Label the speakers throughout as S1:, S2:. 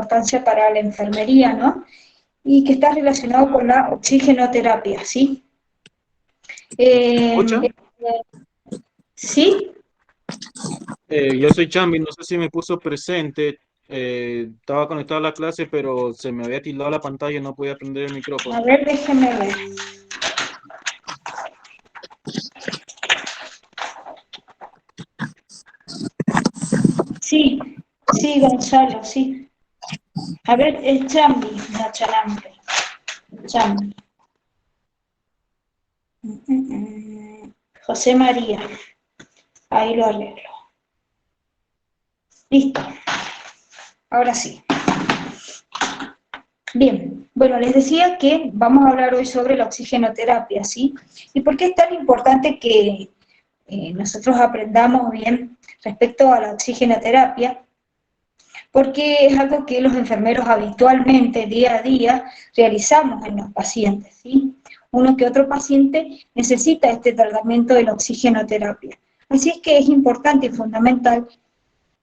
S1: importancia para la enfermería, ¿no? Y que está relacionado con la oxigenoterapia, ¿sí?
S2: ¿Escucha?
S1: ¿Sí?
S2: Yo soy Chambi, no sé si me puso presente. Estaba conectado a la clase, pero se me había tildado la pantalla y no podía prender el
S1: A
S2: micrófono.
S1: ver, déjeme ver. Sí, sí, Gonzalo, sí. A ver, es Chambi, no Chalambre. Chambi. José María. Ahí lo arreglo. Listo. Ahora sí. Bien, bueno, les decía que vamos a hablar hoy sobre la oxigenoterapia, ¿sí? ¿Y por qué es tan importante que nosotros aprendamos bien respecto a la oxigenoterapia? Porque es algo que los enfermeros habitualmente, día a día, realizamos en los pacientes, ¿sí? Uno que otro paciente necesita este tratamiento de la oxigenoterapia. Así es que es importante y fundamental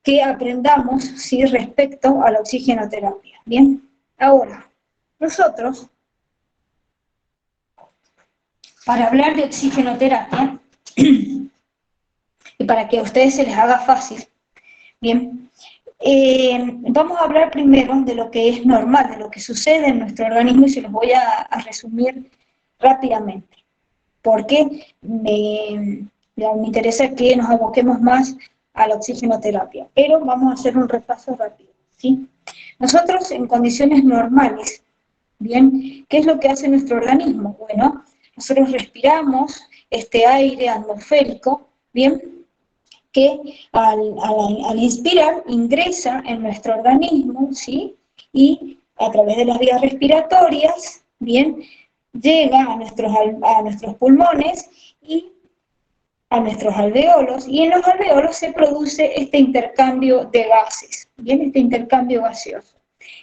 S1: que aprendamos, ¿sí?, respecto a la oxigenoterapia. Bien, ahora, nosotros, para hablar de oxigenoterapia, y para que a ustedes se les haga fácil, bien, vamos a hablar primero de lo que es normal, de lo que sucede en nuestro organismo, y se los voy a resumir rápidamente, porque me interesa que nos aboquemos más a la oxigenoterapia, pero vamos a hacer un repaso rápido, ¿sí? Nosotros en condiciones normales, bien, ¿qué es lo que hace nuestro organismo? Bueno, nosotros respiramos este aire atmosférico, bien, que al inspirar ingresa en nuestro organismo, ¿sí? Y a través de las vías respiratorias, bien, llega a nuestros pulmones y a nuestros alveolos, y en los alveolos se produce este intercambio de gases, bien, este intercambio gaseoso.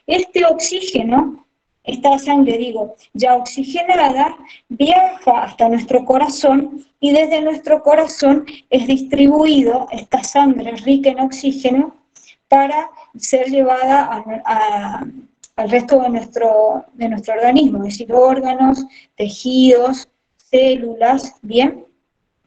S1: Este oxígeno, esta sangre, digo, ya oxigenada, viaja hasta nuestro corazón y desde nuestro corazón es distribuido esta sangre rica en oxígeno para ser llevada al resto de nuestro organismo, es decir, órganos, tejidos, células, bien,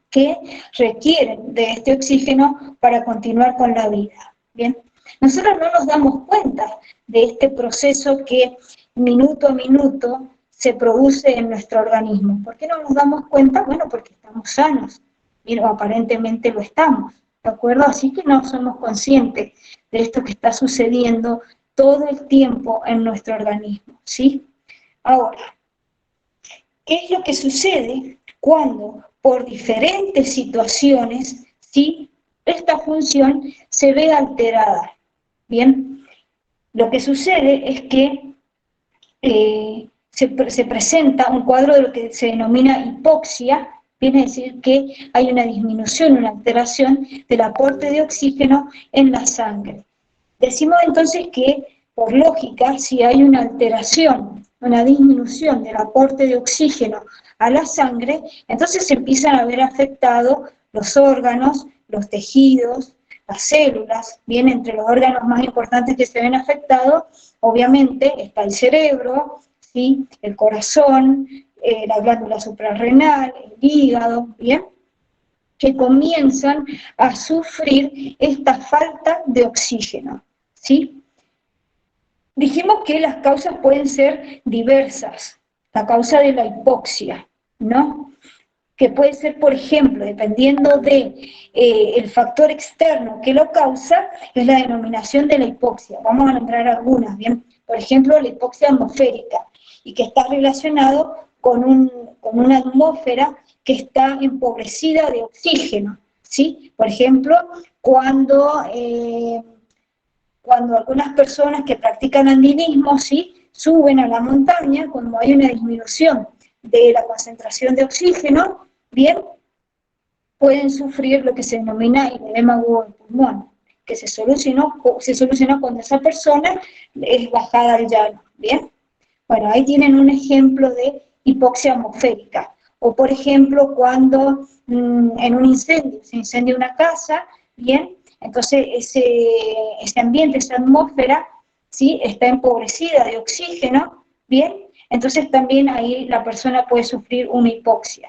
S1: que requieren de este oxígeno para continuar con la vida. Bien, nosotros no nos damos cuenta de este proceso que minuto a minuto se produce en nuestro organismo. ¿Por qué no nos damos cuenta? Bueno, porque estamos sanos, y aparentemente lo estamos, ¿de acuerdo? Así que no somos conscientes de esto que está sucediendo todo el tiempo en nuestro organismo, ¿sí? Ahora, ¿qué es lo que sucede cuando por diferentes situaciones, ¿sí?, esta función se ve alterada? Bien, lo que sucede es que se presenta un cuadro de lo que se denomina hipoxia, viene a decir que hay una disminución, una alteración del aporte de oxígeno en la sangre. Decimos entonces que, por lógica, si hay una alteración, una disminución del aporte de oxígeno a la sangre, entonces se empiezan a ver afectados los órganos, los tejidos, las células. Bien, entre los órganos más importantes que se ven afectados, obviamente, está el cerebro, ¿sí?, el corazón, la glándula suprarrenal, el hígado, ¿bien?, que comienzan a sufrir esta falta de oxígeno, ¿sí? Dijimos que las causas pueden ser diversas, la causa de la hipoxia, ¿no? Que puede ser, por ejemplo, dependiendo de el factor externo que lo causa, es la denominación de la hipoxia. Vamos a nombrar algunas, ¿bien? Por ejemplo, la hipoxia atmosférica, y que está relacionado con una atmósfera que está empobrecida de oxígeno, ¿sí? Por ejemplo, cuando algunas personas que practican andinismo, ¿sí?, suben a la montaña, cuando hay una disminución de la concentración de oxígeno, bien, pueden sufrir lo que se denomina edema agudo del pulmón, que se soluciona cuando esa persona es bajada al llano, ¿bien? Bueno, ahí tienen un ejemplo de hipoxia atmosférica. O, por ejemplo, cuando en un incendio, se incendia una casa, ¿bien? Entonces ese ambiente, esa atmósfera, ¿sí? Está empobrecida de oxígeno, ¿bien? Entonces también ahí la persona puede sufrir una hipoxia.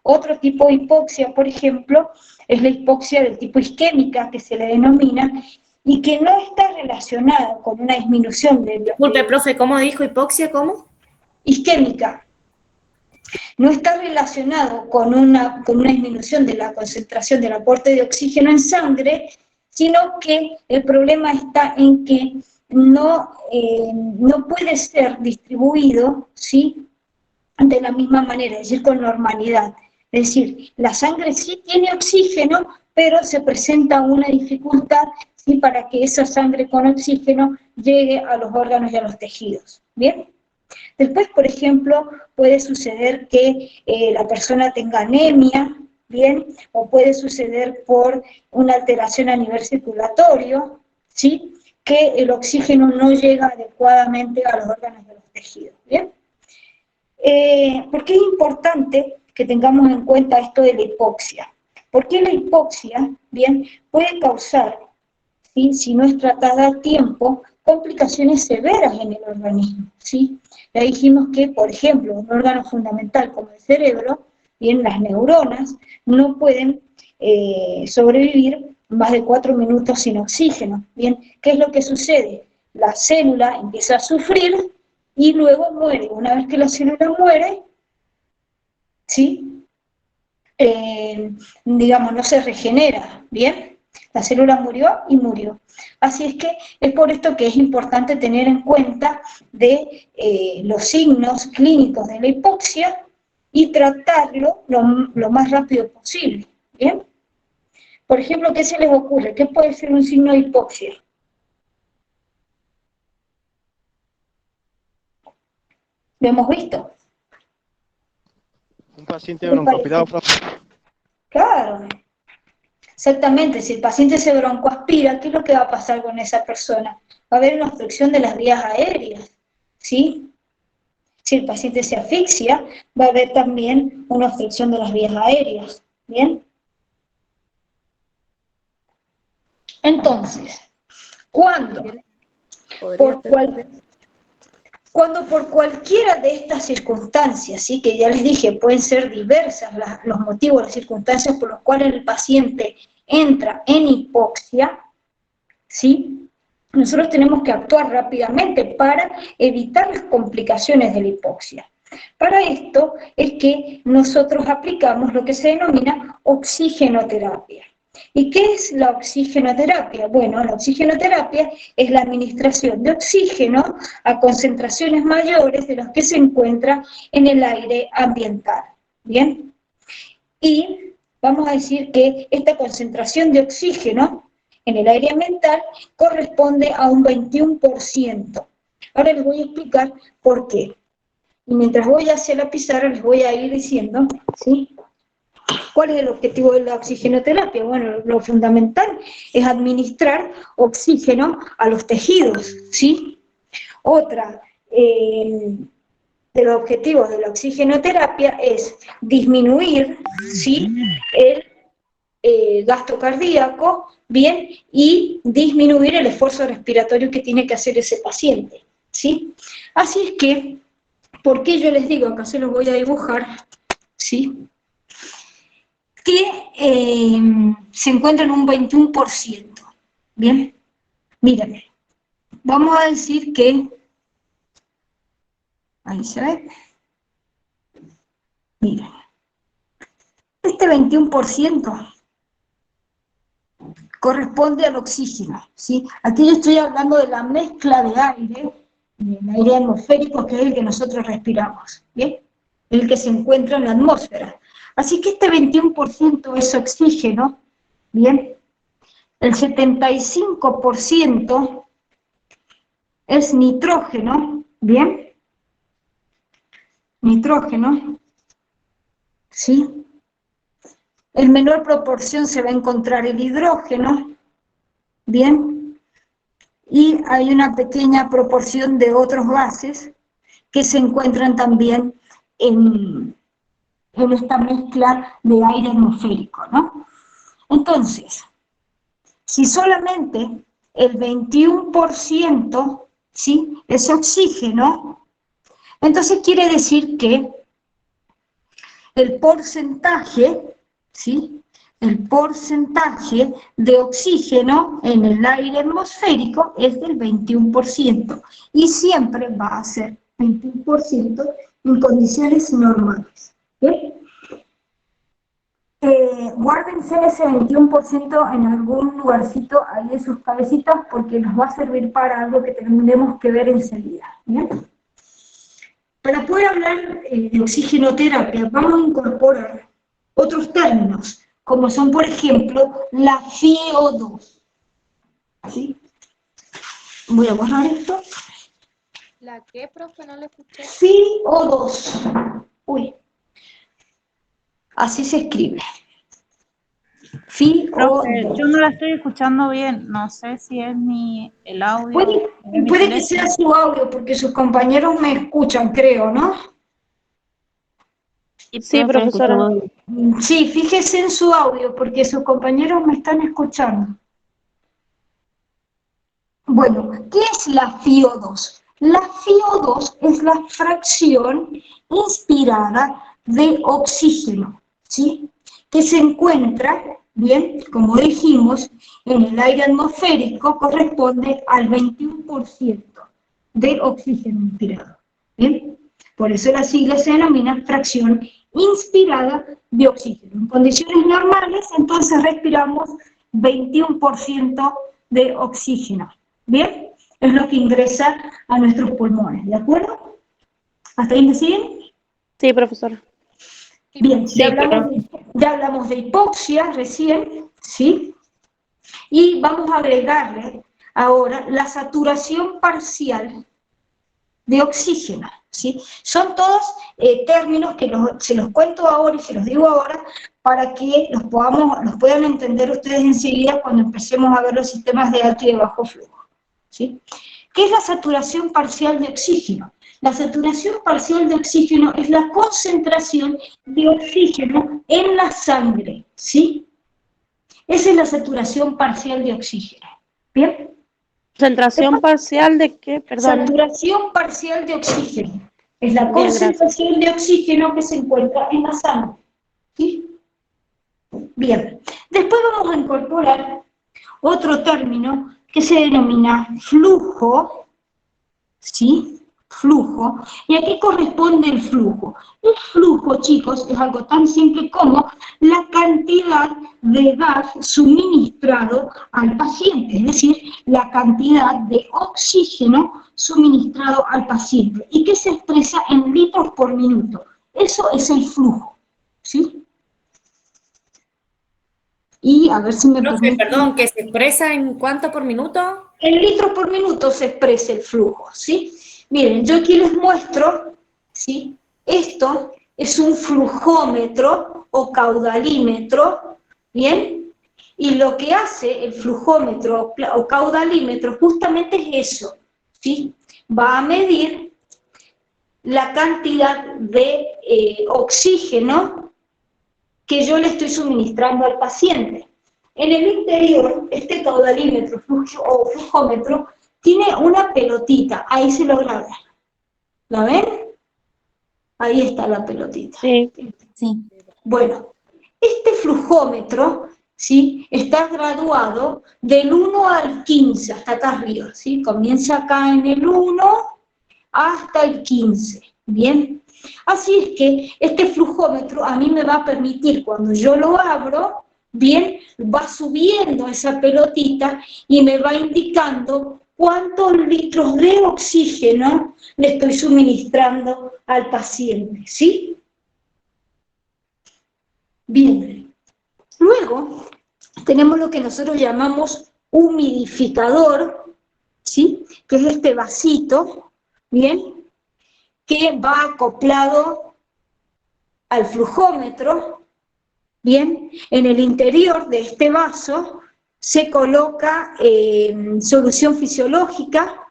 S1: Otro tipo de hipoxia, por ejemplo, es la hipoxia del tipo isquémica, que se le denomina, y que no está relacionada con una disminución
S3: Disculpe, profe, ¿cómo dijo hipoxia? ¿Cómo?
S1: Isquémica. No está relacionado con una disminución de la concentración del aporte de oxígeno en sangre, sino que el problema está en que no puede ser distribuido, ¿sí?, de la misma manera, es decir, con normalidad. Es decir, la sangre sí tiene oxígeno, pero se presenta una dificultad, ¿sí?, para que esa sangre con oxígeno llegue a los órganos y a los tejidos. ¿Bien? Después, por ejemplo, puede suceder que la persona tenga anemia, ¿bien? O puede suceder por una alteración a nivel circulatorio, ¿sí?, que el oxígeno no llega adecuadamente a los órganos y a los tejidos. ¿Bien? ¿Por qué es importante que tengamos en cuenta esto de la hipoxia? Porque la hipoxia, bien, puede causar, ¿sí?, si no es tratada a tiempo, complicaciones severas en el organismo, ¿sí? Ya dijimos que, por ejemplo, un órgano fundamental como el cerebro, bien, las neuronas, no pueden sobrevivir más de 4 minutos sin oxígeno. Bien, ¿qué es lo que sucede? La célula empieza a sufrir y luego muere. Una vez que la célula muere, ¿sí?, digamos, no se regenera, ¿bien? La célula murió y murió. Así es que es por esto que es importante tener en cuenta de los signos clínicos de la hipoxia y tratarlo lo más rápido posible, ¿bien? Por ejemplo, ¿qué se les ocurre? ¿Qué puede ser un signo de hipoxia? ¿Lo hemos visto?
S4: Un paciente broncoaspirado, profe.
S1: Claro, exactamente. Si el paciente se broncoaspira, ¿qué es lo que va a pasar con esa persona? Va a haber una obstrucción de las vías aéreas, ¿sí? Si el paciente se asfixia, va a haber también una obstrucción de las vías aéreas, ¿bien? Entonces, cuando por cualquiera de estas circunstancias, ¿sí?, que ya les dije, pueden ser diversas los motivos, las circunstancias por los cuales el paciente entra en hipoxia, ¿sí?, nosotros tenemos que actuar rápidamente para evitar las complicaciones de la hipoxia. Para esto es que nosotros aplicamos lo que se denomina oxigenoterapia. ¿Y qué es la oxigenoterapia? Bueno, la oxigenoterapia es la administración de oxígeno a concentraciones mayores de las que se encuentra en el aire ambiental. ¿Bien? Y vamos a decir que esta concentración de oxígeno en el aire ambiental corresponde a un 21%. Ahora les voy a explicar por qué. Y mientras voy hacia la pizarra les voy a ir diciendo, ¿sí?, ¿cuál es el objetivo de la oxigenoterapia? Bueno, lo fundamental es administrar oxígeno a los tejidos, ¿sí? Otra de los objetivos de la oxigenoterapia es disminuir, ¿sí?, el gasto cardíaco, bien, y disminuir el esfuerzo respiratorio que tiene que hacer ese paciente, ¿sí? Así es que, ¿por qué yo les digo? Acá se los voy a dibujar, ¿sí?, que se encuentra en un 21%. Bien, miren, vamos a decir que, ahí se ve, miren, este 21% corresponde al oxígeno, ¿sí? Aquí yo estoy hablando de la mezcla de aire, el aire atmosférico, que es el que nosotros respiramos, ¿bien?, el que se encuentra en la atmósfera. Así que este 21% es oxígeno, ¿bien? El 75% es nitrógeno, ¿bien? Nitrógeno, ¿sí? En menor proporción se va a encontrar el hidrógeno, ¿bien? Y hay una pequeña proporción de otros gases que se encuentran también en esta mezcla de aire atmosférico, ¿no? Entonces, si solamente el 21% ¿sí? Es oxígeno. Entonces quiere decir que el porcentaje, ¿sí? El porcentaje de oxígeno en el aire atmosférico es del 21% y siempre va a ser 21% en condiciones normales. ¿Sí? Guárdense ese 21% en algún lugarcito ahí en sus cabecitas porque nos va a servir para algo que tendremos que ver enseguida. ¿Bien? Para poder hablar de oxigenoterapia vamos a incorporar otros términos, como son, por ejemplo, la FiO2. ¿Sí? Voy a borrar esto.
S3: ¿La qué, profe? No le escuché.
S1: FiO2. Uy. Así se escribe.
S4: Profe, yo
S1: FiO2.
S4: no la estoy escuchando bien. No sé si es el audio o es mi
S1: Puede que
S4: teléfono.
S1: sea su audio, porque sus compañeros me escuchan, creo, ¿no?
S5: Sí, profesora.
S1: Sí, fíjese en su audio, porque sus compañeros me están escuchando. Bueno, ¿qué es la FiO2? La FiO2 es la fracción inspirada de oxígeno, ¿sí? Que se encuentra, bien, como dijimos, en el aire atmosférico, corresponde al 21% de oxígeno inspirado, ¿bien? Por eso la sigla se denomina fracción inspirada de oxígeno. En condiciones normales, entonces respiramos 21% de oxígeno. ¿Bien? Es lo que ingresa a nuestros pulmones, ¿de acuerdo? ¿Hasta ahí me siguen?
S5: Sí, profesora.
S1: Bien,
S3: Sí,
S1: ya hablamos de hipoxia recién, ¿sí? Y vamos a agregarle ahora la saturación parcial de oxígeno, ¿sí? Son todos términos que se los cuento ahora y se los digo ahora para que los puedan entender ustedes enseguida cuando empecemos a ver los sistemas de alto y de bajo flujo. ¿Sí? ¿Qué es la saturación parcial de oxígeno? La saturación parcial de oxígeno es la concentración de oxígeno en la sangre, ¿sí? Esa es la saturación parcial de oxígeno. ¿Bien?
S5: ¿Concentración parcial de qué? Perdón.
S1: Saturación parcial de oxígeno. Es la
S5: Bien, gracias.
S1: concentración de oxígeno que se encuentra en la sangre. ¿Sí? Bien. Después vamos a incorporar otro término que se denomina flujo, ¿sí? Flujo. ¿Y a qué corresponde el flujo? El flujo, chicos, es algo tan simple como la cantidad de gas suministrado al paciente, es decir, la cantidad de oxígeno suministrado al paciente y que se expresa en litros por minuto. Eso es el flujo, ¿sí? Y a ver si me
S3: Profe,
S1: permite.
S3: perdón, ¿que se expresa en cuánto por minuto?
S1: En litros por minuto se expresa el flujo, ¿sí? Miren, yo aquí les muestro, ¿sí? Esto es un flujómetro o caudalímetro, ¿bien? Y lo que hace el flujómetro o caudalímetro justamente es eso, ¿sí? Va a medir la cantidad de oxígeno que yo le estoy suministrando al paciente. En el interior, este caudalímetro o flujómetro tiene una pelotita, ahí se lo graba. ¿La ven? Ahí está la pelotita.
S5: Sí.
S4: Sí.
S1: Bueno, este flujómetro, ¿sí? Está graduado del 1 al 15, hasta acá arriba, ¿sí? Comienza acá en el 1 hasta el 15, ¿bien? Así es que este flujómetro a mí me va a permitir, cuando yo lo abro, bien, va subiendo esa pelotita y me va indicando cuántos litros de oxígeno le estoy suministrando al paciente, ¿sí? Bien. Luego tenemos lo que nosotros llamamos humidificador, ¿sí? Que es este vasito, ¿bien? Que va acoplado al flujómetro, ¿bien? En el interior de este vaso se coloca solución fisiológica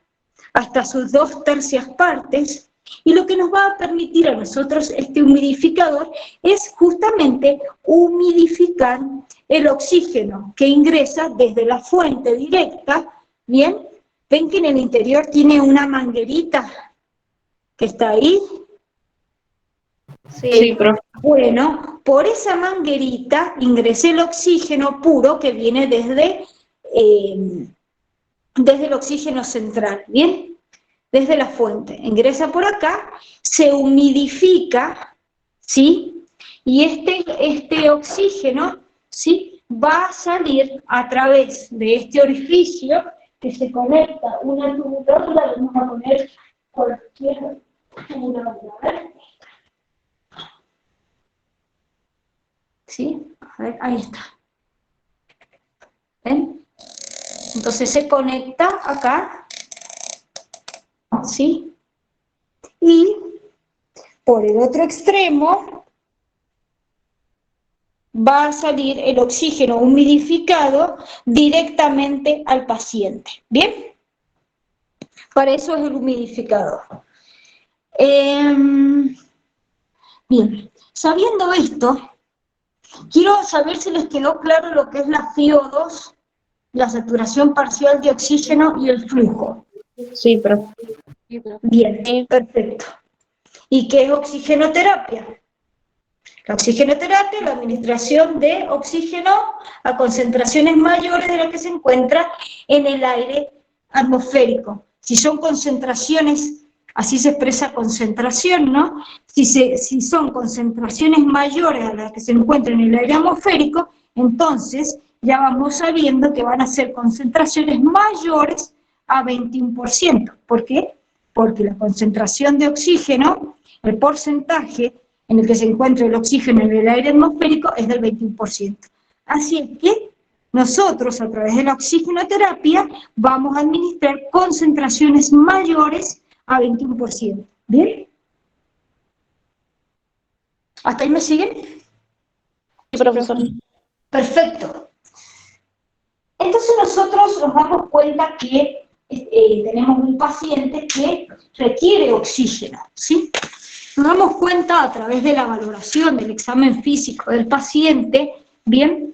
S1: hasta sus 2/3 partes, y lo que nos va a permitir a nosotros este humidificador es justamente humidificar el oxígeno que ingresa desde la fuente directa, ¿bien? ¿Ven que en el interior tiene una manguerita que está ahí?
S5: Sí, profe.
S1: Bueno, por esa manguerita ingresé el oxígeno puro que viene desde el oxígeno central, ¿bien? Desde la fuente. Ingresa por acá, se humidifica, ¿sí? Y este oxígeno, ¿sí? Va a salir a través de este orificio que se conecta una tubuladora, vamos a poner cualquier tubuladora, ¿vale? ¿Sí? A ver, ahí está. ¿Ven? Entonces se conecta acá, ¿sí? Y por el otro extremo va a salir el oxígeno humidificado directamente al paciente. ¿Bien? Para eso es el humidificador. Bien, sabiendo esto, quiero saber si les quedó claro lo que es la FiO2, la saturación parcial de oxígeno y el flujo.
S5: Sí, profe.
S1: Bien, perfecto. ¿Y qué es oxigenoterapia? La oxigenoterapia es la administración de oxígeno a concentraciones mayores de las que se encuentra en el aire atmosférico. Si son concentraciones, así se expresa concentración, ¿no? Si son concentraciones mayores a las que se encuentran en el aire atmosférico, entonces ya vamos sabiendo que van a ser concentraciones mayores a 21%. ¿Por qué? Porque la concentración de oxígeno, el porcentaje en el que se encuentra el oxígeno en el aire atmosférico es del 21%. Así es que nosotros, a través de la oxigenoterapia, vamos a administrar concentraciones mayores a 21%. ¿Bien? ¿Hasta ahí me siguen?
S5: Sí, profesor.
S1: Perfecto. Entonces nosotros nos damos cuenta que tenemos un paciente que requiere oxígeno, ¿sí? Nos damos cuenta a través de la valoración del examen físico del paciente, bien,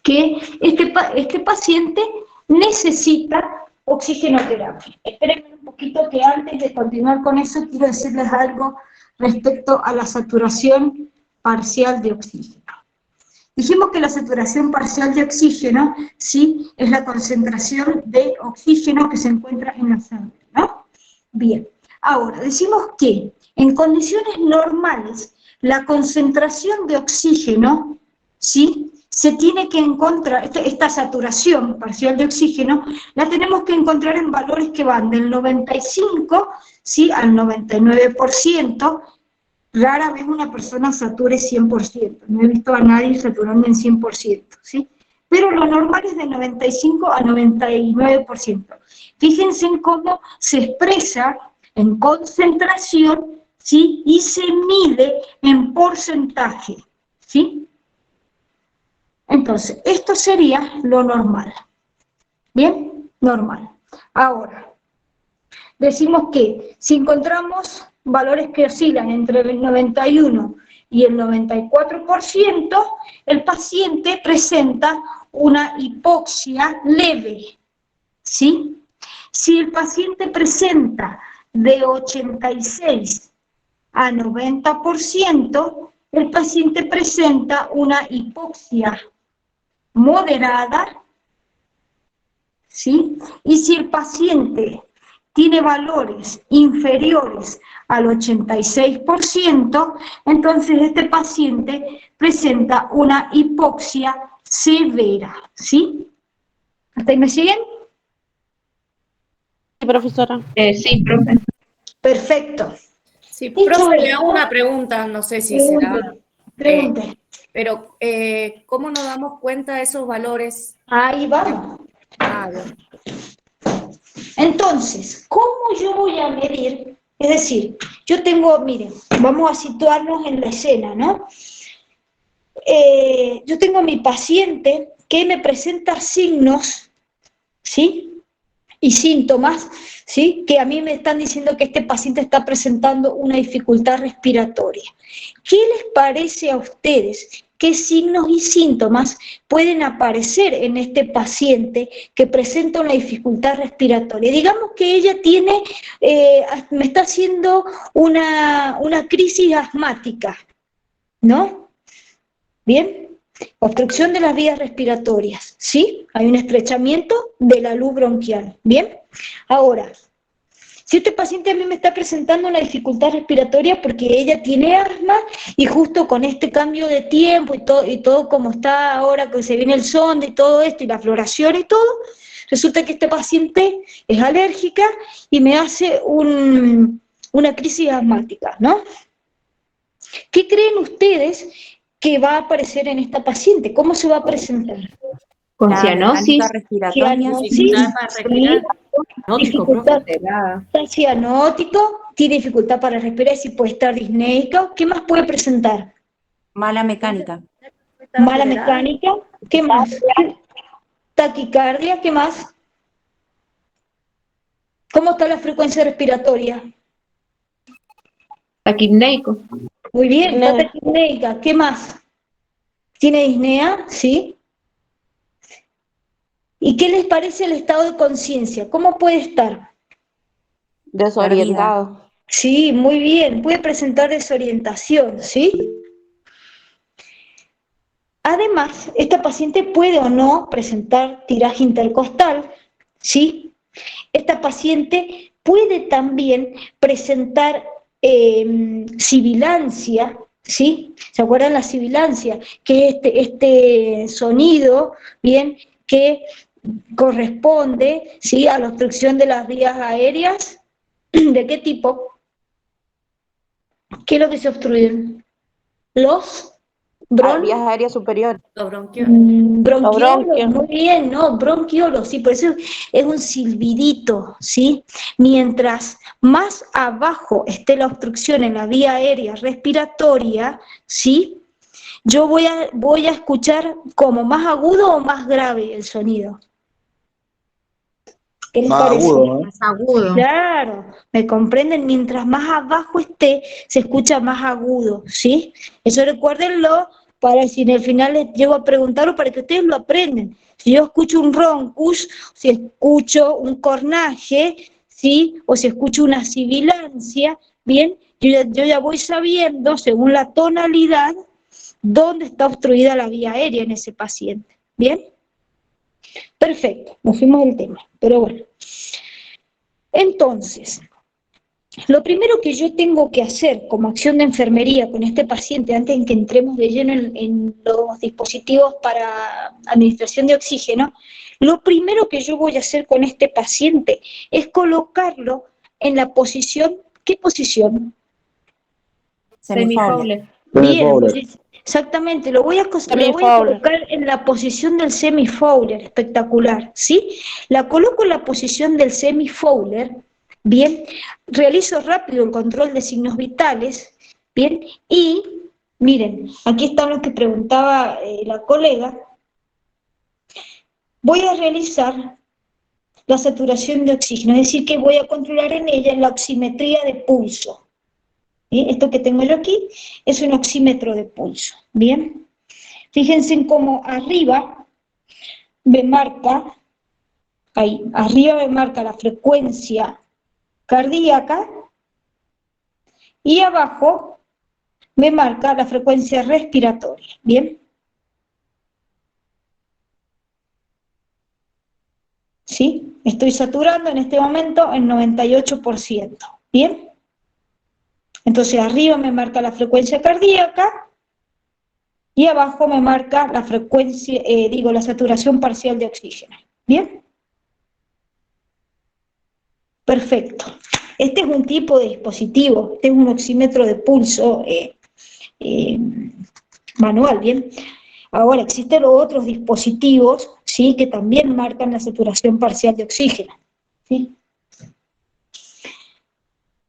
S1: que este paciente necesita oxigenoterapia. Espérenme un poquito que antes de continuar con eso quiero decirles algo respecto a la saturación parcial de oxígeno. Dijimos que la saturación parcial de oxígeno, sí, es la concentración de oxígeno que se encuentra en la sangre, ¿no? Bien, ahora decimos que en condiciones normales la concentración de oxígeno, ¿sí?, se tiene que encontrar, esta saturación parcial de oxígeno, la tenemos que encontrar en valores que van del 95, ¿sí?, al 99%, rara vez una persona sature 100%, no he visto a nadie saturando en 100%, ¿sí? Pero lo normal es de 95 a 99%. Fíjense en cómo se expresa en concentración, ¿sí?, y se mide en porcentaje, ¿sí? Entonces, esto sería lo normal. ¿Bien? Normal. Ahora, decimos que si encontramos valores que oscilan entre el 91 y el 94%, el paciente presenta una hipoxia leve, ¿sí? Si el paciente presenta de 86 a 90%, el paciente presenta una hipoxia moderada, ¿sí? Y si el paciente tiene valores inferiores al 86%, entonces este paciente presenta una hipoxia severa, ¿sí? ¿Hasta ahí me siguen?
S5: Sí, profesora.
S4: Sí, profe.
S1: Perfecto.
S3: Sí,
S1: Dicho
S3: profe, le
S1: esto,
S3: hago una pregunta, no sé si será,
S1: pregunte.
S3: pero ¿cómo nos damos cuenta de esos valores?
S1: Ahí vamos.
S3: Ah, bueno.
S1: Entonces, ¿cómo yo voy a medir? Es decir, yo tengo, miren, vamos a situarnos en la escena, ¿no? Yo tengo a mi paciente que me presenta signos, ¿sí?, y síntomas, ¿sí? Que a mí me están diciendo que este paciente está presentando una dificultad respiratoria. ¿Qué les parece a ustedes? ¿Qué signos y síntomas pueden aparecer en este paciente que presenta una dificultad respiratoria? Digamos que ella tiene, me está haciendo una crisis asmática, ¿no? ¿Bien? Obstrucción de las vías respiratorias, ¿sí? Hay un estrechamiento de la luz bronquial, ¿bien? Ahora, si este paciente a mí me está presentando una dificultad respiratoria porque ella tiene asma y justo con este cambio de tiempo y todo como está ahora que se viene el sonda y todo esto y la floración y todo, resulta que este paciente es alérgica y me hace una crisis asmática, ¿no? ¿Qué creen ustedes que va a aparecer en esta paciente? ¿Cómo se va a presentar?
S6: Con
S3: La
S6: cianosis,
S3: mecánica respiratoria,
S1: Cianosis,
S3: dificultad para respirar.
S1: dificultad,
S6: alterada,
S1: está cianótico, tiene dificultad para respirar, si puede estar disneico. ¿Qué más puede presentar?
S3: Mala mecánica.
S1: Mala mecánica. ¿Qué más? Taquicardia. ¿Qué más? ¿Cómo está la frecuencia respiratoria?
S6: taquipneico,
S1: Muy bien, está
S5: Disnea.
S1: taquipneica. ¿Qué más? ¿Tiene disnea? Sí. ¿Y qué les parece el estado de conciencia? ¿Cómo puede estar?
S5: Desorientado.
S1: Sí, muy bien. Puede presentar desorientación, ¿sí? Además, esta paciente puede o no presentar tiraje intercostal, ¿sí? Esta paciente puede también presentar sibilancia, ¿sí? ¿Se acuerdan la sibilancia? Que es este sonido, ¿bien? Que corresponde, ¿sí? A la obstrucción de las vías aéreas. ¿De qué tipo? ¿Qué es lo que se obstruyen? Los
S5: Vías aéreas superiores.
S3: Los bronquiolos.
S1: bronquiolos,
S5: bronquios.
S1: muy bien, ¿no? Bronquiolos, sí, por eso es un silbidito, ¿sí? Mientras más abajo esté la obstrucción en la vía aérea respiratoria, ¿sí? Yo voy a escuchar como más agudo o más grave el sonido. ¿Qué les
S2: Más
S1: parece?
S2: agudo, ¿no?
S6: más agudo.
S1: Claro, ¿me comprenden? Mientras más abajo esté, se escucha más agudo, ¿sí? Eso recuérdenlo para si en el final les llego a preguntar o para que ustedes lo aprendan. Si yo escucho un roncus, si escucho un cornaje, ¿sí? O si escucho una sibilancia, ¿bien? Yo ya voy sabiendo, según la tonalidad, dónde está obstruida la vía aérea en ese paciente, ¿bien? Perfecto, nos fuimos del tema, pero bueno. Entonces, lo primero que yo tengo que hacer como acción de enfermería con este paciente, antes de que entremos de lleno en los dispositivos para administración de oxígeno, lo primero que yo voy a hacer con este paciente es colocarlo en la posición, ¿qué posición?
S3: Semifowler.
S1: Bien, exactamente, lo voy a colocar en la posición del semi-Fowler, espectacular, ¿sí? La coloco en la posición del semi-Fowler, bien, realizo rápido el control de signos vitales, bien, y miren, aquí están los que preguntaba la colega, voy a realizar la saturación de oxígeno, es decir, que voy a controlar en ella la oximetría de pulso. ¿Sí? Esto que tengo yo aquí es un oxímetro de pulso, ¿bien? Fíjense en cómo arriba me marca, ahí, arriba me marca la frecuencia cardíaca y abajo me marca la frecuencia respiratoria, ¿bien? ¿Sí? Estoy saturando en este momento el 98%, ¿bien? Entonces arriba me marca la frecuencia cardíaca y abajo me marca la frecuencia, la saturación parcial de oxígeno. ¿Bien? Perfecto. Este es un tipo de dispositivo, este es un oxímetro de pulso manual, ¿bien? Ahora, existen los otros dispositivos, ¿sí? Que también marcan la saturación parcial de oxígeno, ¿sí?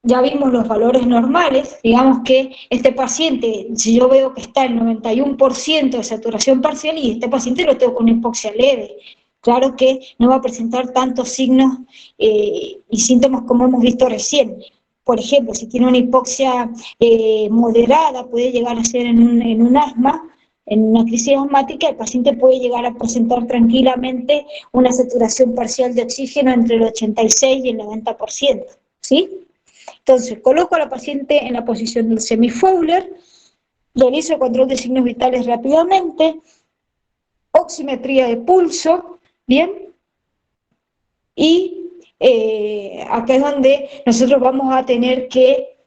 S1: Ya vimos los valores normales, digamos que este paciente, si yo veo que está en 91% de saturación parcial y este paciente lo tengo con hipoxia leve, Claro que no va a presentar tantos signos y síntomas como hemos visto recién. Por ejemplo, si tiene una hipoxia moderada, puede llegar a ser en un asma, en una crisis asmática, el paciente puede llegar a presentar tranquilamente una saturación parcial de oxígeno entre el 86 y el 90%, ¿sí? Entonces, coloco a la paciente en la posición del semifowler, realizo el control de signos vitales rápidamente, oximetría de pulso, ¿bien? Y acá es donde nosotros vamos a tener que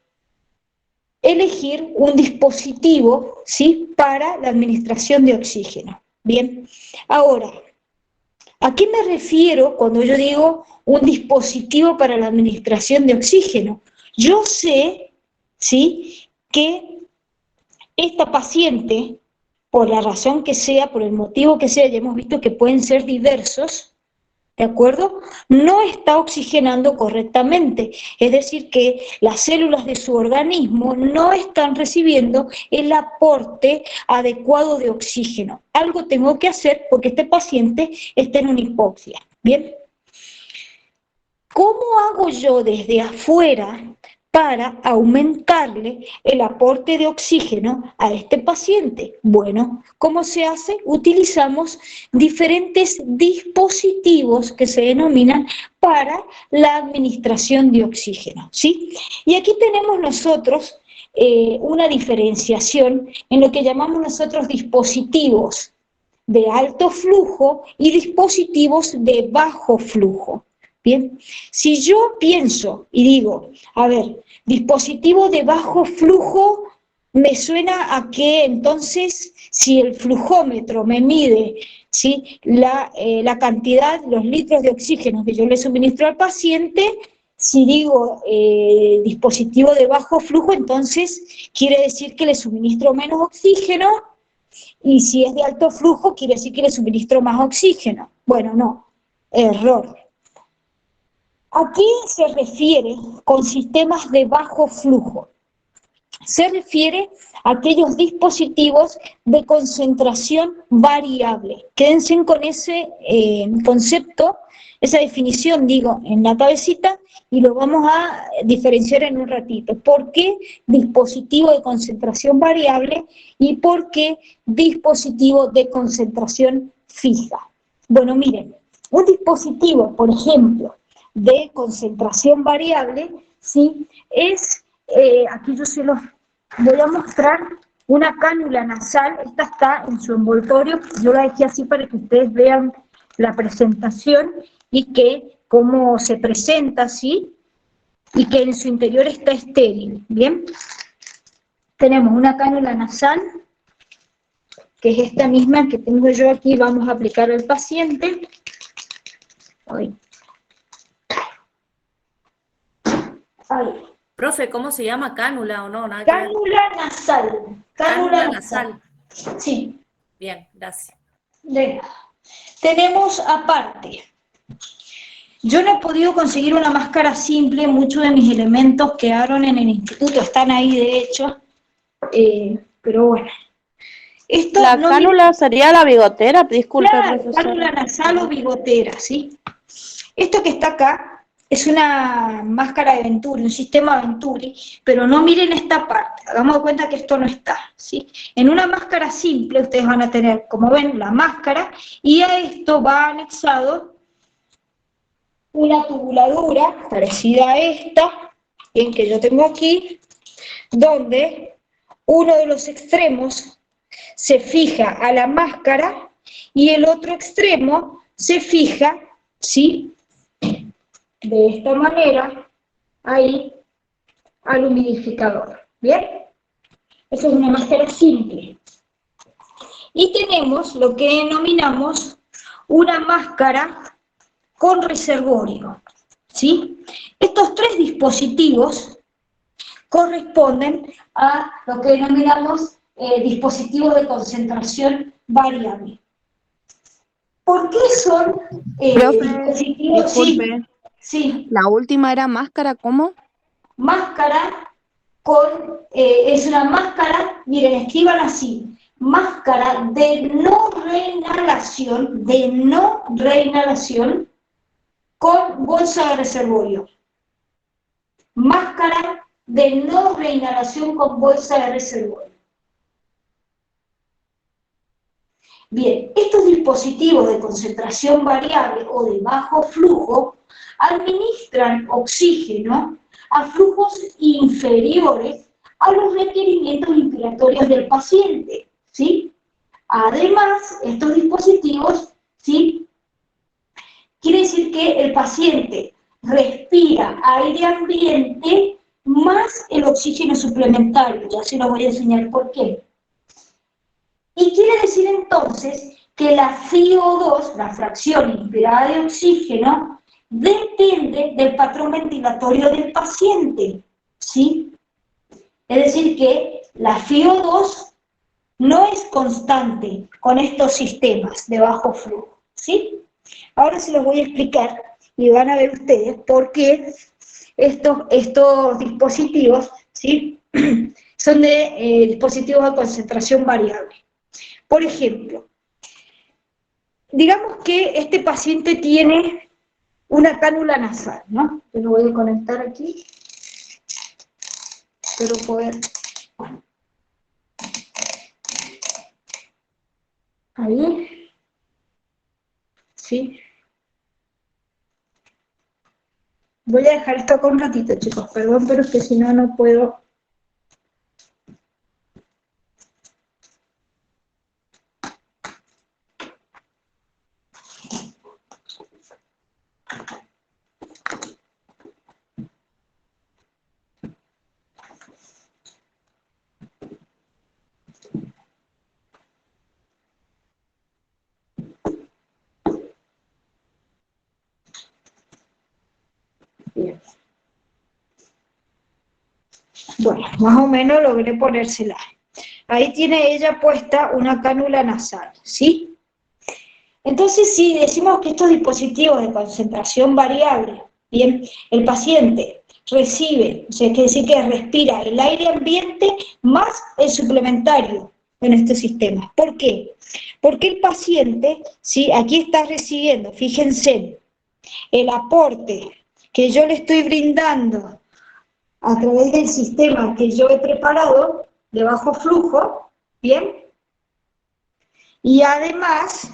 S1: elegir un dispositivo, ¿sí?, para la administración de oxígeno. Bien, ahora, ¿a qué me refiero cuando yo digo un dispositivo para la administración de oxígeno? Yo sé, ¿sí?, que esta paciente, por la razón que sea, por el motivo que sea, ya hemos visto que pueden ser diversos, ¿de acuerdo? No está oxigenando correctamente, es decir, que las células de su organismo no están recibiendo el aporte adecuado de oxígeno. Algo tengo que hacer porque este paciente está en una hipoxia. Bien, ¿cómo hago yo desde afuera para aumentarle el aporte de oxígeno a este paciente? Bueno, ¿cómo se hace? Utilizamos diferentes dispositivos que se denominan para la administración de oxígeno, ¿sí? Y aquí tenemos nosotros una diferenciación en lo que llamamos nosotros dispositivos de alto flujo y dispositivos de bajo flujo. Bien, si yo pienso y digo, a ver, dispositivo de bajo flujo, me suena a que entonces si el flujómetro me mide, ¿sí?, la cantidad, los litros de oxígeno que yo le suministro al paciente, si digo dispositivo de bajo flujo, entonces quiere decir que le suministro menos oxígeno, y si es de alto flujo, quiere decir que le suministro más oxígeno. Bueno, no, error. ¿A qué se refiere con sistemas de bajo flujo? Se refiere a aquellos dispositivos de concentración variable. Quédense con ese concepto, esa definición, digo, en la cabecita, y lo vamos a diferenciar en un ratito. ¿Por qué dispositivo de concentración variable y por qué dispositivo de concentración fija? Bueno, miren, un dispositivo, por ejemplo, de concentración variable, ¿sí?, es, aquí yo se los voy a mostrar, una cánula nasal. Esta está en su envoltorio, yo la dejé así para que ustedes vean la presentación y que cómo se presenta, ¿sí?, y que en su interior está estéril. Bien, tenemos una cánula nasal, que es esta misma que tengo yo aquí, vamos a aplicar al paciente. Ahí. Ahí.
S3: Profe, ¿cómo se llama? ¿Cánula o no? Nada que ver.
S1: Cánula nasal.
S3: Cánula nasal.
S1: Sí.
S3: Bien, gracias.
S1: De nada. Tenemos aparte, yo no he podido conseguir una máscara simple, muchos de mis elementos quedaron en el instituto, están ahí de hecho, pero bueno. Esto
S5: La
S1: no
S5: cánula sería la bigotera, disculpe,
S1: claro,
S5: profesora.
S1: cánula nasal o bigotera, ¿sí? Esto que está acá es una máscara de Venturi, un sistema Venturi, pero no miren esta parte, hagamos de cuenta que esto no está, ¿sí? En una máscara simple ustedes van a tener, como ven, la máscara, y a esto va anexado una tubuladura parecida a esta, bien, que yo tengo aquí, donde uno de los extremos se fija a la máscara y el otro extremo se fija, ¿sí?, de esta manera, ahí, al humidificador. ¿Bien? Eso es una máscara simple. Y tenemos lo que denominamos una máscara con reservorio, ¿sí? Estos tres dispositivos corresponden a lo que denominamos dispositivos de concentración variable. ¿Por qué son
S6: Profe,
S1: dispositivos?
S6: disculpe.
S1: Sí,
S6: La última era máscara, ¿cómo?
S1: máscara con, es una máscara, miren, escriban así, máscara de no reinhalación, con bolsa de reservorio. Máscara de no reinhalación con bolsa de reservorio. Bien, estos dispositivos de concentración variable o de bajo flujo administran oxígeno a flujos inferiores a los requerimientos inspiratorios del paciente, ¿sí? Además, estos dispositivos, ¿sí?, quiere decir que el paciente respira aire ambiente más el oxígeno suplementario. Ya se lo voy a enseñar por qué. Y quiere decir entonces que la FiO2, la fracción inspirada de oxígeno, depende del patrón ventilatorio del paciente, ¿sí? Es decir, que la FiO2 no es constante con estos sistemas de bajo flujo, ¿sí? Ahora se los voy a explicar y van a ver ustedes por qué estos dispositivos, ¿sí?, son de dispositivos de concentración variable. Por ejemplo, digamos que este paciente tiene una cánula nasal, ¿no? Yo lo voy a conectar aquí. Espero poder... Ahí. Sí. Voy a dejar esto acá un ratito, chicos, perdón, pero es que si no, no puedo... Bien. Bueno, más o menos logré ponérsela. Ahí tiene ella puesta una cánula nasal, ¿sí? Entonces, si decimos que estos dispositivos de concentración variable, bien, el paciente recibe, o sea, quiere decir que respira el aire ambiente más el suplementario en este sistema. ¿Por qué? Porque el paciente, ¿sí?, aquí está recibiendo, fíjense, el aporte que yo le estoy brindando a través del sistema que yo he preparado de bajo flujo, ¿bien? Y además,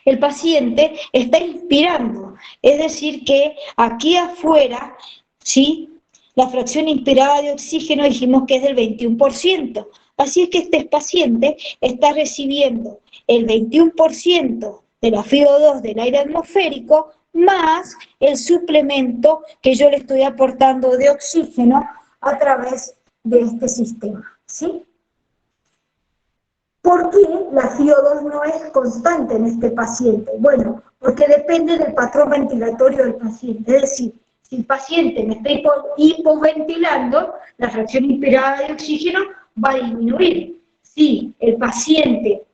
S1: el paciente está inspirando, es decir que aquí afuera, ¿sí?, la fracción inspirada de oxígeno dijimos que es del 21%, así es que este paciente está recibiendo el 21% de la FiO2 del aire atmosférico más el suplemento que yo le estoy aportando de oxígeno a través de este sistema, ¿sí? ¿Por qué la FiO2 no es constante en este paciente? Bueno, porque depende del patrón ventilatorio del paciente. Es decir, si el paciente me está hipoventilando, la fracción inspirada de oxígeno va a disminuir. Si el paciente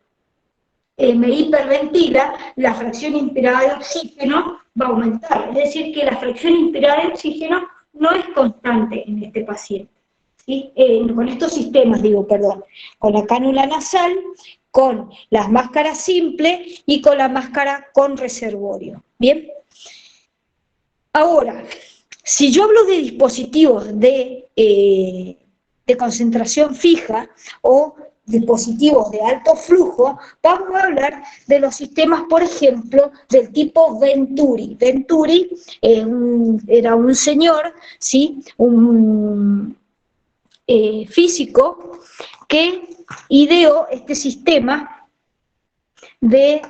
S1: me hiperventila, la fracción inspirada de oxígeno va a aumentar. Es decir, que la fracción inspirada de oxígeno no es constante en este paciente. ¿Sí? Con estos sistemas, con la cánula nasal, con las máscaras simples y con la máscara con reservorio. ¿Bien? Ahora, si yo hablo de dispositivos de concentración fija o dispositivos de alto flujo, vamos a hablar de los sistemas, por ejemplo, del tipo Venturi. Venturi era un señor, ¿sí?, un físico que ideó este sistema de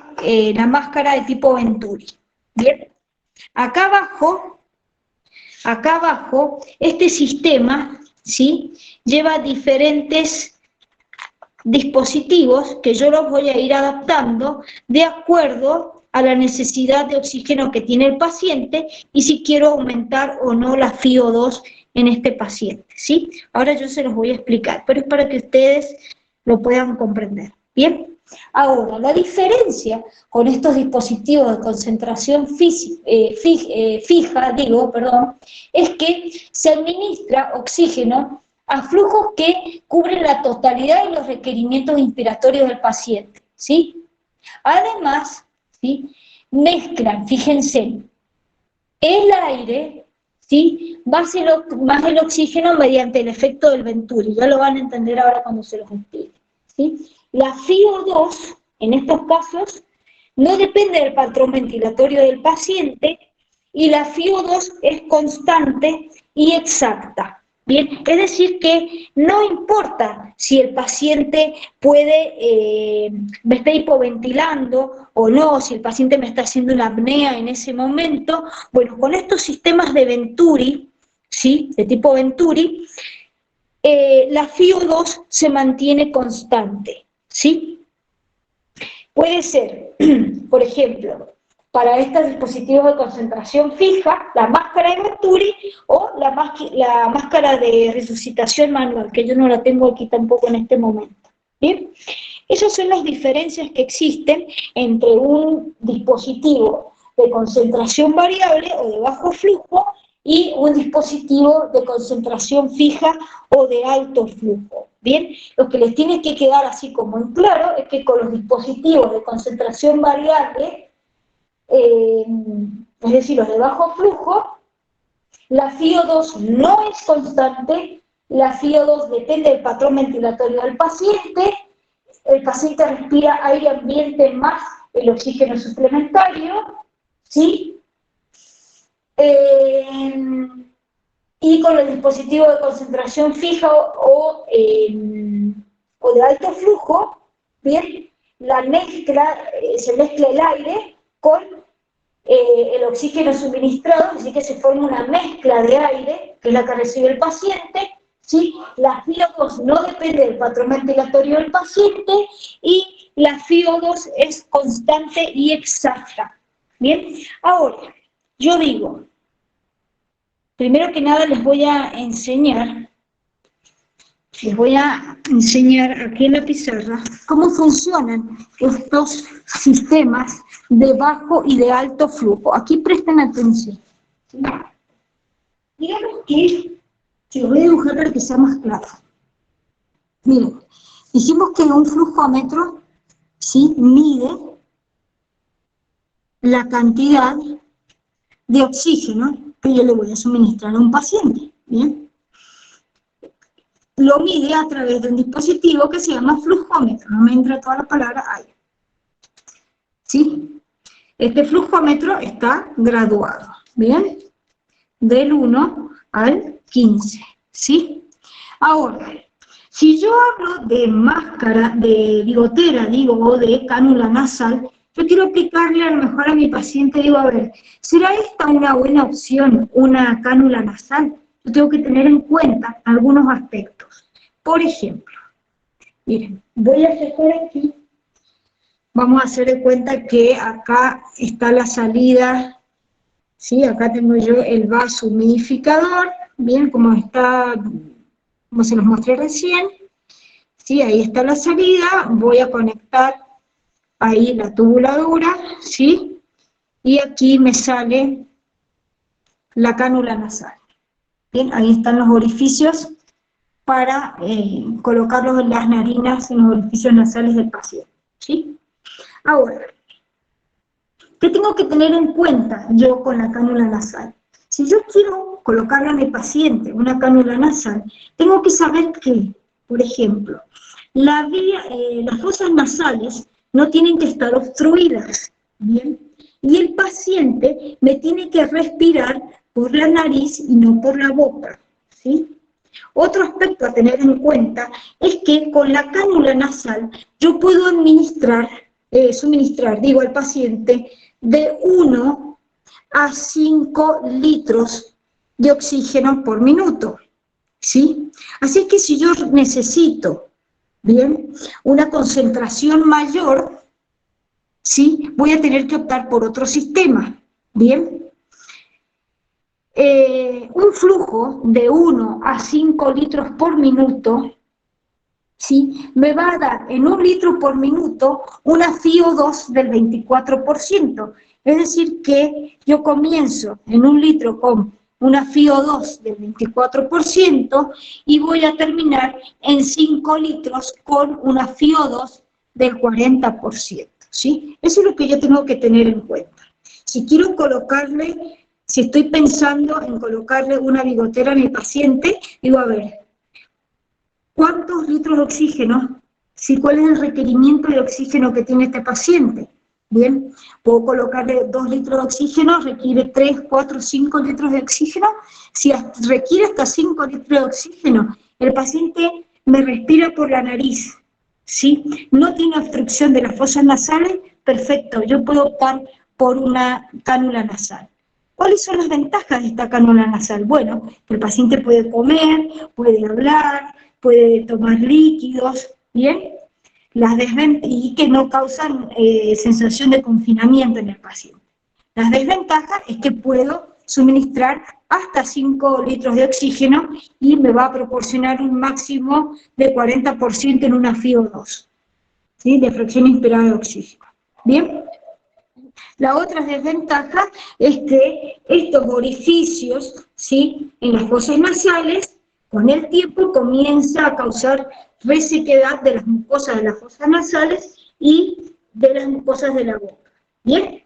S1: la máscara de tipo Venturi. Bien, acá abajo, este sistema, ¿sí?, lleva diferentes dispositivos que yo los voy a ir adaptando de acuerdo a la necesidad de oxígeno que tiene el paciente y si quiero aumentar o no la FiO2 en este paciente, ¿sí? Ahora yo se los voy a explicar, pero es para que ustedes lo puedan comprender, ¿bien? Ahora, la diferencia con estos dispositivos de concentración fija, es que se administra oxígeno a flujos que cubren la totalidad de los requerimientos inspiratorios del paciente, ¿sí? Además, ¿sí?, mezclan, fíjense, el aire, ¿sí?, más el oxígeno mediante el efecto del Venturi. Ya lo van a entender ahora cuando se los explique, ¿sí? La FiO2, en estos casos, no depende del patrón ventilatorio del paciente y la FiO2 es constante y exacta. Bien, es decir que no importa si el paciente me está hipoventilando o no, si el paciente me está haciendo una apnea en ese momento. Bueno, con estos sistemas de Venturi, ¿sí?, de tipo Venturi, la FiO2 se mantiene constante, ¿sí? Puede ser, por ejemplo, para estos dispositivos de concentración fija, la máscara de Venturi o la máscara de resucitación manual, que yo no la tengo aquí tampoco en este momento. ¿Bien? Esas son las diferencias que existen entre un dispositivo de concentración variable o de bajo flujo y un dispositivo de concentración fija o de alto flujo. Bien, lo que les tiene que quedar así como en claro es que con los dispositivos de concentración variable, es decir, los de bajo flujo, la FiO2 no es constante, la FiO2 depende del patrón ventilatorio del paciente, el paciente respira aire ambiente más el oxígeno suplementario, ¿sí? Y con el dispositivo de concentración fija o de alto flujo, bien, se mezcla el aire con el oxígeno suministrado, así que se forma una mezcla de aire, que es la que recibe el paciente, ¿sí? La FiO2 no depende del patrón ventilatorio del paciente y la FiO2 es constante y exacta. Bien, ahora, yo digo, primero que nada les voy a enseñar aquí en la pizarra cómo funcionan estos sistemas de bajo y de alto flujo. Aquí presten atención. Digamos que, los voy a dibujar para que sea más claro. Miren, dijimos que un flujómetro, ¿sí?, mide la cantidad de oxígeno que yo le voy a suministrar a un paciente, ¿bien? Lo mide a través de un dispositivo que se llama flujómetro, no me entra toda la palabra ahí, ¿sí? Este flujómetro está graduado, ¿bien? Del 1 al 15, ¿sí? Ahora, si yo hablo de máscara, de bigotera, o de cánula nasal, yo quiero aplicarle a lo mejor a mi paciente, digo, a ver, ¿será esta una buena opción, una cánula nasal? Yo tengo que tener en cuenta algunos aspectos. Por ejemplo, miren, voy a sacar aquí, vamos a hacer de cuenta que acá está la salida, ¿sí? Acá tengo yo el vaso humidificador, bien, como se los mostré recién, ¿sí? Ahí está la salida, voy a conectar ahí la tubuladura, ¿sí? Y aquí me sale la cánula nasal. Bien, ahí están los orificios para colocarlos en las narinas, en los orificios nasales del paciente, ¿sí? Ahora, ¿qué tengo que tener en cuenta yo con la cánula nasal? Si yo quiero colocarle a mi paciente una cánula nasal, tengo que saber que, por ejemplo, las fosas nasales no tienen que estar obstruidas, ¿bien? Y el paciente me tiene que respirar por la nariz y no por la boca, ¿sí? Otro aspecto a tener en cuenta es que con la cánula nasal yo puedo suministrar al paciente de 1 a 5 litros de oxígeno por minuto, ¿sí? Así que si yo necesito, bien, una concentración mayor, ¿sí?, voy a tener que optar por otro sistema, ¿bien? Un flujo de 1 a 5 litros por minuto, ¿sí?, me va a dar en 1 litro por minuto una FiO2 del 24%. Es decir que yo comienzo en 1 litro con una FiO2 del 24% y voy a terminar en 5 litros con una FiO2 del 40%, ¿sí? Eso es lo que yo tengo que tener en cuenta. Si quiero colocarle, si estoy pensando en colocarle una bigotera a mi paciente, digo, a ver, ¿cuántos litros de oxígeno? ¿Sí? ¿Cuál es el requerimiento de oxígeno que tiene este paciente? Bien, puedo colocarle 2 litros de oxígeno, requiere 3, 4, 5 litros de oxígeno. Si requiere hasta 5 litros de oxígeno, el paciente me respira por la nariz, ¿sí? No tiene obstrucción de las fosas nasales, perfecto, yo puedo optar por una cánula nasal. ¿Cuáles son las ventajas de esta cánula nasal? Bueno, que el paciente puede comer, puede hablar, puede tomar líquidos, ¿bien? Y que no causan sensación de confinamiento en el paciente. Las desventajas es que puedo suministrar hasta 5 litros de oxígeno y me va a proporcionar un máximo de 40% en una FiO2, ¿sí? De fracción inspirada de oxígeno. ¿Bien? La otra desventaja es que estos orificios, ¿sí? En las fosas nasales, con el tiempo comienza a causar resequedad de las mucosas de las fosas nasales y de las mucosas de la boca. ¿Bien?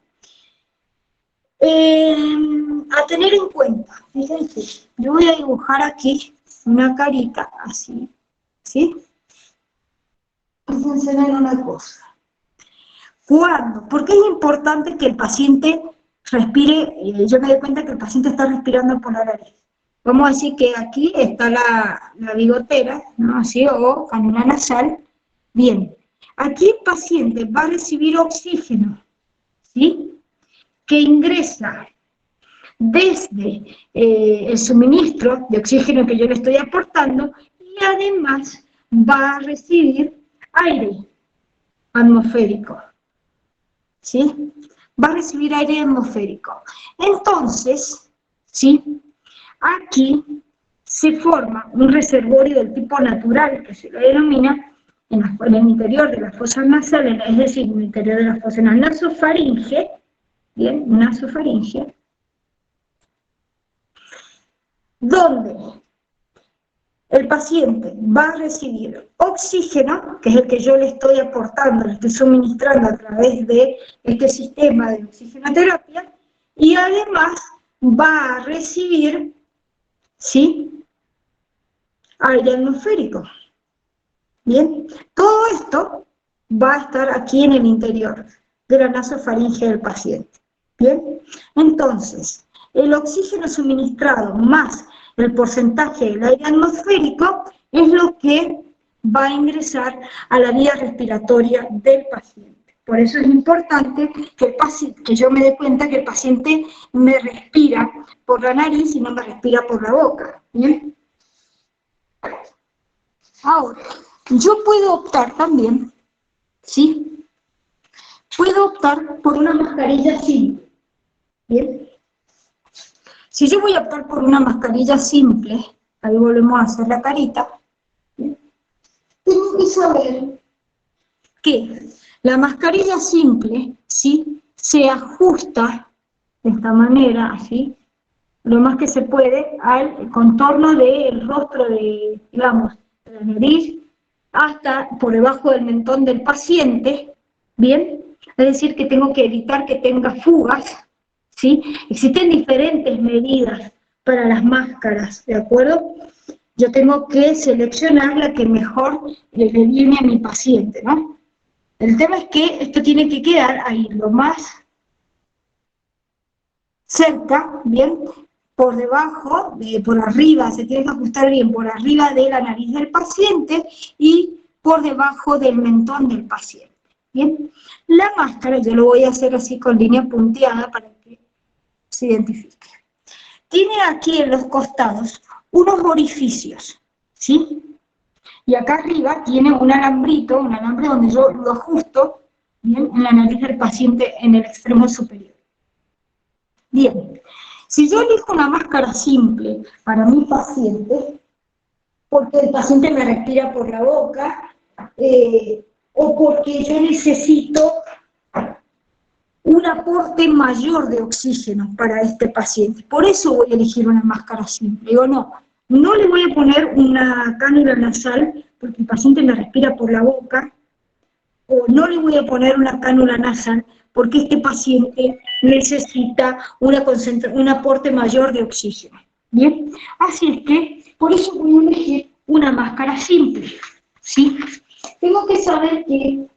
S1: A tener en cuenta, fíjense, yo voy a dibujar aquí una carita así, ¿sí? Fíjense en una cosa. ¿Cuándo? ¿Por qué es importante que el paciente respire? Yo me doy cuenta que el paciente está respirando por la nariz. Vamos a decir que aquí está la bigotera, ¿no? Así, o cánula nasal. Bien, aquí el paciente va a recibir oxígeno, ¿sí? Que ingresa desde el suministro de oxígeno que yo le estoy aportando y además va a recibir aire atmosférico, ¿sí? Va a recibir aire atmosférico. Entonces, ¿sí? Aquí se forma un reservorio del tipo natural, que se lo denomina, en el interior de las fosas nasales, es decir, en el interior de las fosas nasofaringe, bien, nasofaringe, donde el paciente va a recibir oxígeno, que es el que yo le estoy aportando, le estoy suministrando a través de este sistema de oxigenoterapia, y además va a recibir, ¿sí? Aire atmosférico. Bien, todo esto va a estar aquí en el interior de la nasofaringe del paciente. Bien, entonces, el oxígeno suministrado más el porcentaje del aire atmosférico es lo que va a ingresar a la vía respiratoria del paciente. Por eso es importante que yo me dé cuenta que el paciente me respira por la nariz y no me respira por la boca. ¿Bien? Ahora, yo puedo optar también, ¿sí? Puedo optar por una mascarilla simple. ¿Bien? Si yo voy a optar por una mascarilla simple, ahí volvemos a hacer la carita, ¿bien? Tengo que saber que la mascarilla simple, ¿sí? Se ajusta de esta manera, así, lo más que se puede, al contorno del rostro de, digamos, de la nariz, hasta por debajo del mentón del paciente, ¿bien? Es decir, que tengo que evitar que tenga fugas, ¿sí? Existen diferentes medidas para las máscaras, ¿de acuerdo? Yo tengo que seleccionar la que mejor le viene a mi paciente, ¿no? El tema es que esto tiene que quedar ahí, lo más cerca, ¿bien? Por debajo, por arriba, se tiene que ajustar bien por arriba de la nariz del paciente y por debajo del mentón del paciente, ¿bien? La máscara, yo lo voy a hacer así con línea punteada para que se identifique. Tiene aquí en los costados unos orificios, ¿sí? Y acá arriba tiene un alambrito, un alambre donde yo lo ajusto, ¿bien? En la nariz del paciente en el extremo superior. Bien, si yo elijo una máscara simple para mi paciente, porque el paciente me respira por la boca, o porque yo necesito un aporte mayor de oxígeno para este paciente. Por eso voy a elegir una máscara simple. Digo, no le voy a poner una cánula nasal porque el paciente la respira por la boca, o no le voy a poner una cánula nasal porque este paciente necesita un aporte mayor de oxígeno. ¿Bien? Así es que, por eso voy a elegir una máscara simple. ¿Sí? Tengo que saber que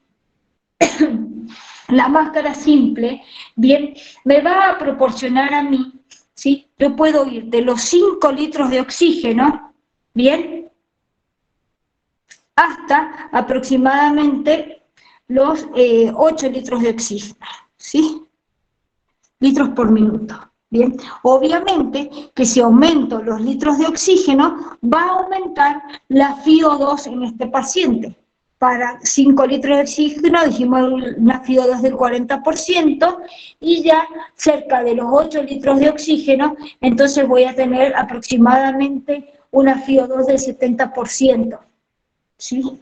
S1: la máscara simple, bien, me va a proporcionar a mí, ¿sí? Yo puedo ir de los 5 litros de oxígeno, bien, hasta aproximadamente los 8 litros de oxígeno, ¿sí? Litros por minuto, bien. Obviamente que si aumento los litros de oxígeno, va a aumentar la FiO2 en este paciente. Para 5 litros de oxígeno dijimos una FiO2 del 40%, y ya cerca de los 8 litros de oxígeno, entonces voy a tener aproximadamente una FiO2 del 70%, ¿sí?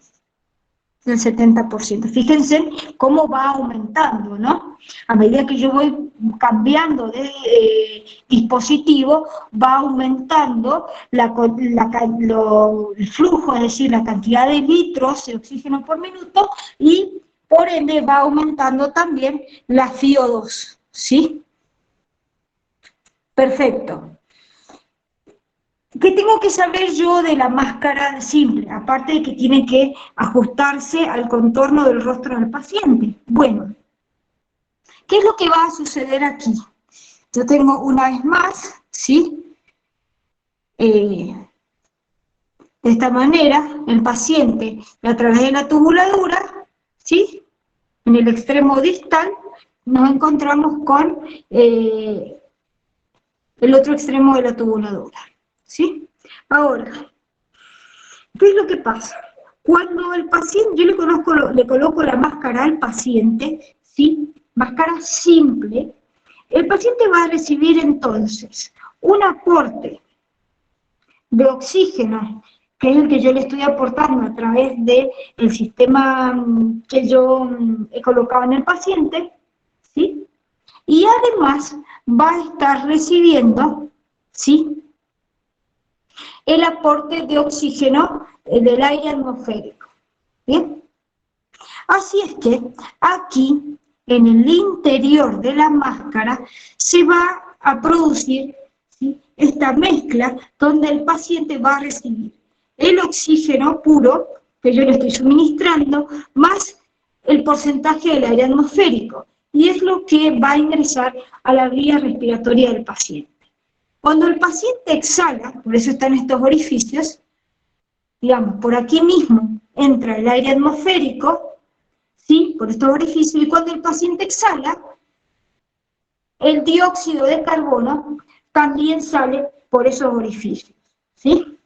S1: Del 70%. Fíjense cómo va aumentando, ¿no? A medida que yo voy cambiando de dispositivo, va aumentando el flujo, es decir, la cantidad de litros de oxígeno por minuto, y por ende va aumentando también la FiO2, ¿sí? Perfecto. ¿Qué tengo que saber yo de la máscara simple? Aparte de que tiene que ajustarse al contorno del rostro del paciente. Bueno, ¿qué es lo que va a suceder aquí? Yo tengo una vez más, ¿sí? De esta manera, el paciente, a través de la tubuladura, ¿sí? En el extremo distal, nos encontramos con el otro extremo de la tubuladura. ¿Sí? Ahora, ¿qué es lo que pasa? Cuando el paciente, yo le coloco la máscara al paciente, ¿sí? Máscara simple, el paciente va a recibir entonces un aporte de oxígeno, que es el que yo le estoy aportando a través del sistema que yo he colocado en el paciente, ¿sí? Y además va a estar recibiendo, ¿sí?, el aporte de oxígeno del aire atmosférico. ¿Bien? Así es que aquí, en el interior de la máscara, se va a producir, ¿sí?, esta mezcla donde el paciente va a recibir el oxígeno puro que yo le estoy suministrando, más el porcentaje del aire atmosférico, y es lo que va a ingresar a la vía respiratoria del paciente. Cuando el paciente exhala, por eso están estos orificios, digamos, por aquí mismo entra el aire atmosférico, ¿sí?, por estos orificios, y cuando el paciente exhala, el dióxido de carbono también sale por esos orificios, ¿sí?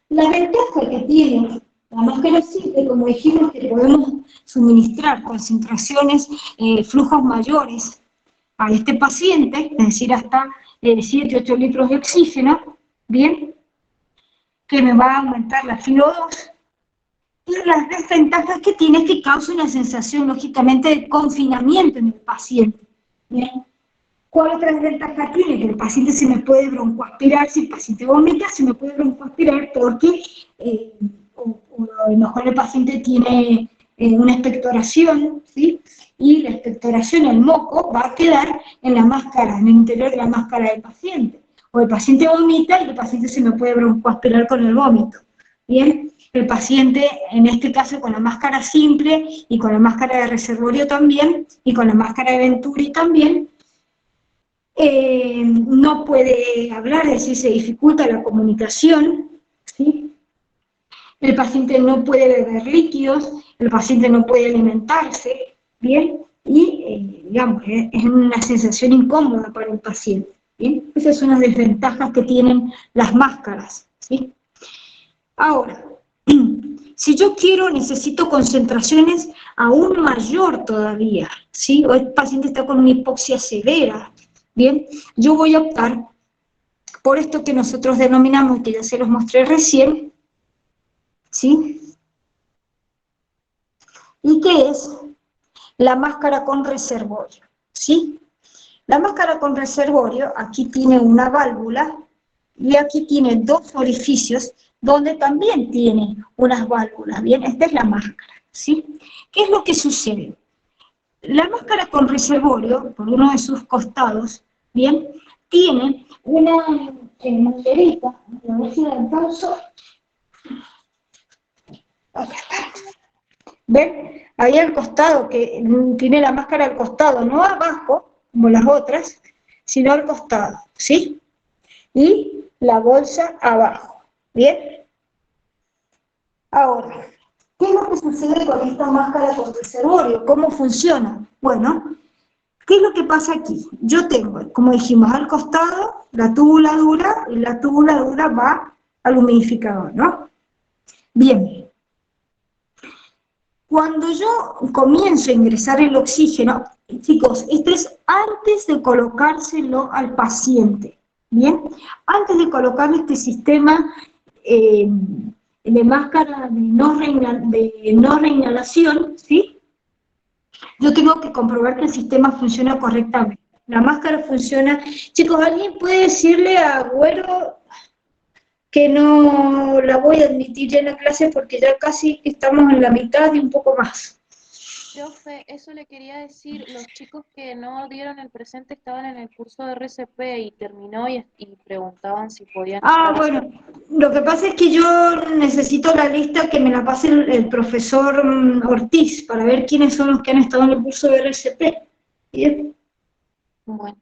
S1: La ventaja que tiene la máscara simple, como dijimos, que podemos suministrar concentraciones, flujos mayores a este paciente, es decir, hasta 7-8 litros de oxígeno, ¿bien?, que me va a aumentar la FiO2, y las desventajas que tiene es que causa una sensación, lógicamente, de confinamiento en el paciente, ¿bien? ¿Cuál otra desventaja tiene? Que el paciente se me puede broncoaspirar, si el paciente vomita, se me puede broncoaspirar porque a lo mejor el paciente tiene una expectoración, ¿sí?, y la expectoración, el moco, va a quedar en la máscara, en el interior de la máscara del paciente. O el paciente vomita y el paciente se me puede broncoaspirar con el vómito. Bien, el paciente, en este caso con la máscara simple y con la máscara de reservorio también, y con la máscara de Venturi también, no puede hablar, es decir, se dificulta la comunicación, ¿sí? El paciente no puede beber líquidos, el paciente no puede alimentarse, ¿bien? Y, digamos, es una sensación incómoda para el paciente, ¿bien? Esas son las desventajas que tienen las máscaras, ¿sí? Ahora, si yo necesito concentraciones aún mayor todavía, ¿sí? O el paciente está con una hipoxia severa, ¿bien? Yo voy a optar por esto que nosotros denominamos, que ya se los mostré recién, ¿sí? ¿Y qué es? la máscara con reservorio, ¿sí? La máscara con reservorio, aquí tiene una válvula y aquí tiene dos orificios donde también tiene unas válvulas, ¿bien? Esta es la máscara, ¿sí? ¿Qué es lo que sucede? La máscara con reservorio, por uno de sus costados, ¿bien? Tiene una manguerita, a ver si la alcanzo. Acá está. ¿Ven? Ahí al costado, que tiene la máscara al costado, no abajo, como las otras, sino al costado, ¿sí? Y la bolsa abajo, ¿bien? Ahora, ¿qué es lo que sucede con esta máscara con reservorio? ¿Cómo funciona? Bueno, ¿qué es lo que pasa aquí? Yo tengo, como dijimos, al costado la tubuladura, y la tubuladura va al humidificador, ¿no? Bien. Cuando yo comienzo a ingresar el oxígeno, chicos, esto es antes de colocárselo al paciente, ¿bien? Antes de colocarle este sistema de máscara de no reinhalación, ¿sí? Yo tengo que comprobar que el sistema funciona correctamente. La máscara funciona. Chicos, ¿alguien puede decirle a Güero que no la voy a admitir ya en la clase porque ya casi estamos en la mitad y un poco más?
S7: Profe, eso le quería decir, los chicos que no dieron el presente estaban en el curso de RCP y terminó y preguntaban si podían
S1: Ah,
S7: estar.
S1: bueno, lo que pasa es que yo necesito la lista que me la pase el profesor Ortiz para ver quiénes son los que han estado en el curso de RCP. ¿Bien?
S7: Bueno,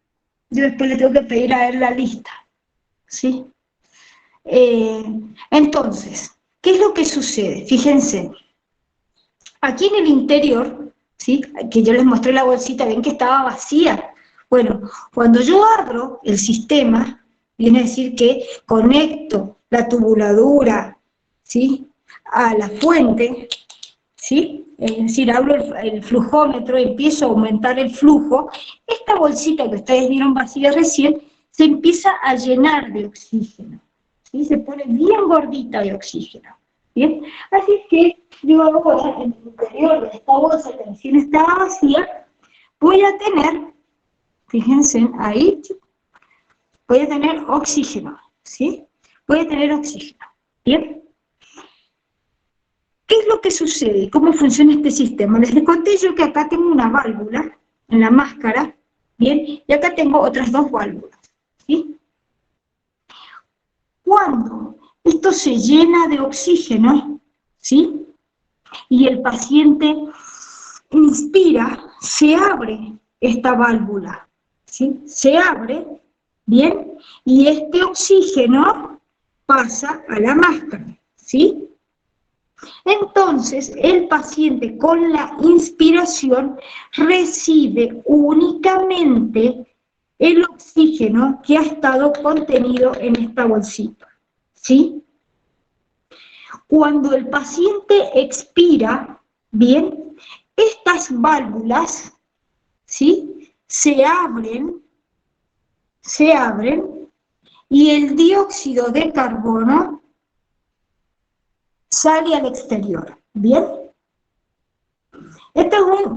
S1: Yo después le tengo que pedir a él la lista, ¿sí? Entonces, ¿qué es lo que sucede? Fíjense, aquí en el interior, ¿sí? Que yo les mostré la bolsita, ven que estaba vacía. Bueno, cuando yo abro el sistema, viene a decir que conecto la tubuladura, ¿sí? A la fuente, ¿sí? Es decir, abro el flujómetro, empiezo a aumentar el flujo. Esta bolsita que ustedes vieron vacía recién, se empieza a llenar de oxígeno, ¿sí? Se pone bien gordita de oxígeno, ¿bien? Así que yo ahora, en el interior de esta bolsa que recién estaba vacía, voy a tener, fíjense, ahí, voy a tener oxígeno, ¿sí? Voy a tener oxígeno, ¿bien? ¿Qué es lo que sucede? ¿Cómo funciona este sistema? Les conté yo que acá tengo una válvula en la máscara, ¿bien? Y acá tengo otras dos válvulas, ¿sí? Cuando esto se llena de oxígeno, ¿sí? Y el paciente inspira, se abre esta válvula, ¿sí? Se abre, ¿bien? Y este oxígeno pasa a la máscara, ¿sí? Entonces, el paciente con la inspiración recibe únicamente el oxígeno que ha estado contenido en esta bolsita, ¿sí? Cuando el paciente expira, bien, estas válvulas, ¿sí? Se abren y el dióxido de carbono sale al exterior, ¿bien?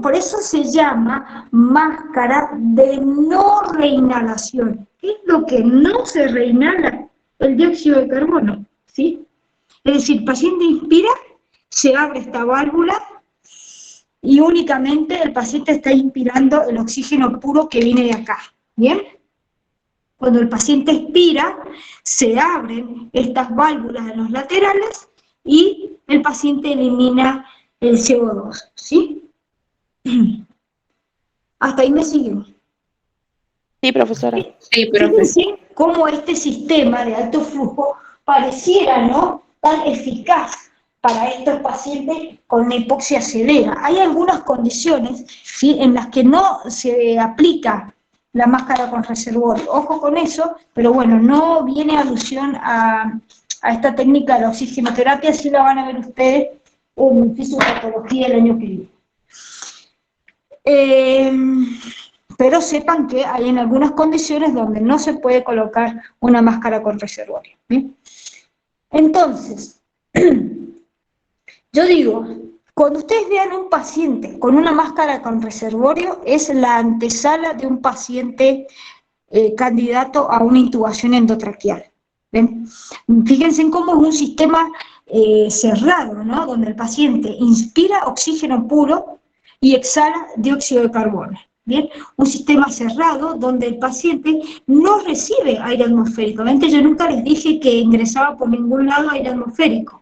S1: Por eso se llama máscara de no reinhalación. ¿Qué es lo que no se reinhala? El dióxido de carbono, ¿sí? Es decir, el paciente inspira, se abre esta válvula y únicamente el paciente está inspirando el oxígeno puro que viene de acá, ¿bien? Cuando el paciente expira, se abren estas válvulas en los laterales y el paciente elimina el CO2, ¿sí? ¿Hasta ahí me siguen?
S5: Sí, profesora.
S3: Sí, profe.
S1: Fíjense cómo este sistema de alto flujo pareciera, ¿no?, tan eficaz para estos pacientes con hipoxia severa. Hay algunas condiciones, ¿sí?, en las que no se aplica la máscara con reservorio. Ojo con eso, pero bueno, no viene alusión a esta técnica de la oxigenoterapia, sí la van a ver ustedes en fisiopatología el año que viene. Pero sepan que hay en algunas condiciones donde no se puede colocar una máscara con reservorio, ¿sí? Entonces, yo digo, Cuando ustedes vean un paciente con una máscara con reservorio, es la antesala de un paciente candidato a una intubación endotraqueal. ¿Ven? Fíjense en cómo es un sistema cerrado, ¿no? Donde el paciente inspira oxígeno puro y exhala dióxido de carbono. ¿Bien? Un sistema cerrado donde el paciente no recibe aire atmosférico. Obviamente yo nunca les dije que ingresaba por ningún lado aire atmosférico.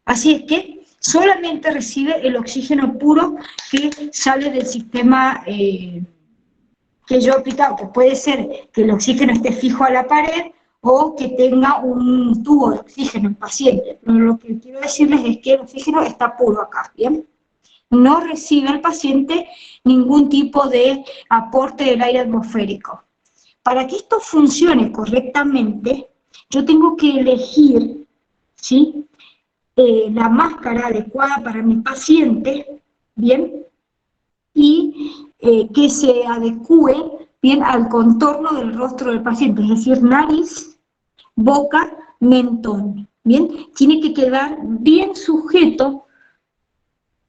S1: Así es que solamente recibe el oxígeno puro que sale del sistema que yo he aplicado, que puede ser que el oxígeno esté fijo a la pared o que tenga un tubo de oxígeno el paciente. Pero lo que quiero decirles es que el oxígeno está puro acá, ¿bien? No recibe el paciente ningún tipo de aporte del aire atmosférico. Para que esto funcione correctamente, yo tengo que elegir, ¿sí?, la máscara adecuada para mi paciente, ¿bien? Y que se adecue bien al contorno del rostro del paciente, es decir, nariz, boca, mentón, ¿bien? Tiene que quedar bien sujeto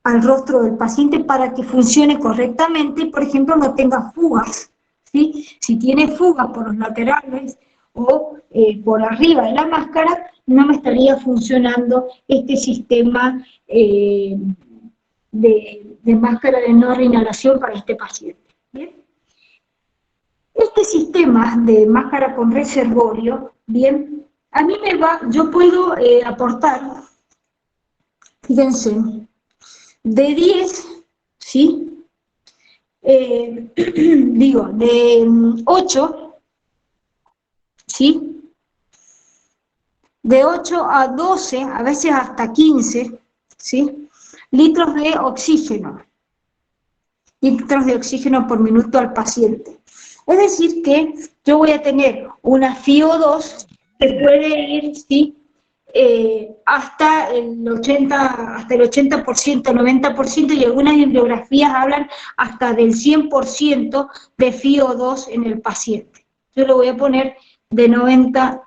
S1: al rostro del paciente para que funcione correctamente, por ejemplo, no tenga fugas, ¿sí? Si tiene fugas por los laterales o por arriba de la máscara, no me estaría funcionando este sistema de máscara de no reinhalación para este paciente. ¿Bien? Este sistema de máscara con reservorio, bien, a mí me va, yo puedo aportar, fíjense, de 10, ¿sí? Digo, de 8, ¿sí? De 8 a 12, a veces hasta 15, ¿sí?, litros de oxígeno. Litros de oxígeno por minuto al paciente. Es decir que yo voy a tener una FiO2 que puede ir, ¿sí?, hasta el 80%, 90%, y algunas bibliografías hablan hasta del 100% de FiO2 en el paciente. Yo lo voy a poner de 90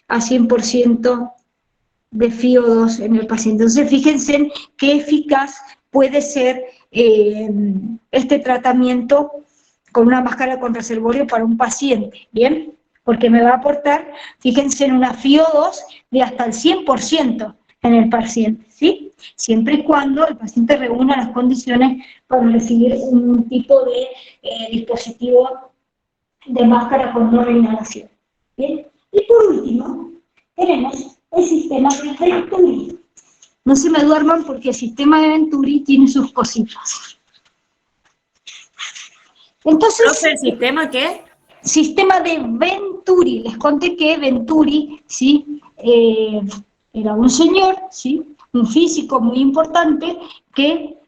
S1: a 100% de FiO2 en el paciente. Entonces, fíjense en qué eficaz puede ser este tratamiento con una máscara con reservorio para un paciente, ¿bien? Porque me va a aportar, fíjense, en una FiO2 de hasta el 100% en el paciente, ¿sí? Siempre y cuando el paciente reúna las condiciones para recibir un tipo de dispositivo de máscara con no reinhalación, ¿bien? Y por último, tenemos el sistema de Venturi. No se me duerman porque el sistema de Venturi tiene sus cositas. Entonces,
S3: ¿El sistema qué?
S1: sistema de Venturi. Les conté que Venturi, ¿sí?, era un señor, ¿sí?, un físico muy importante que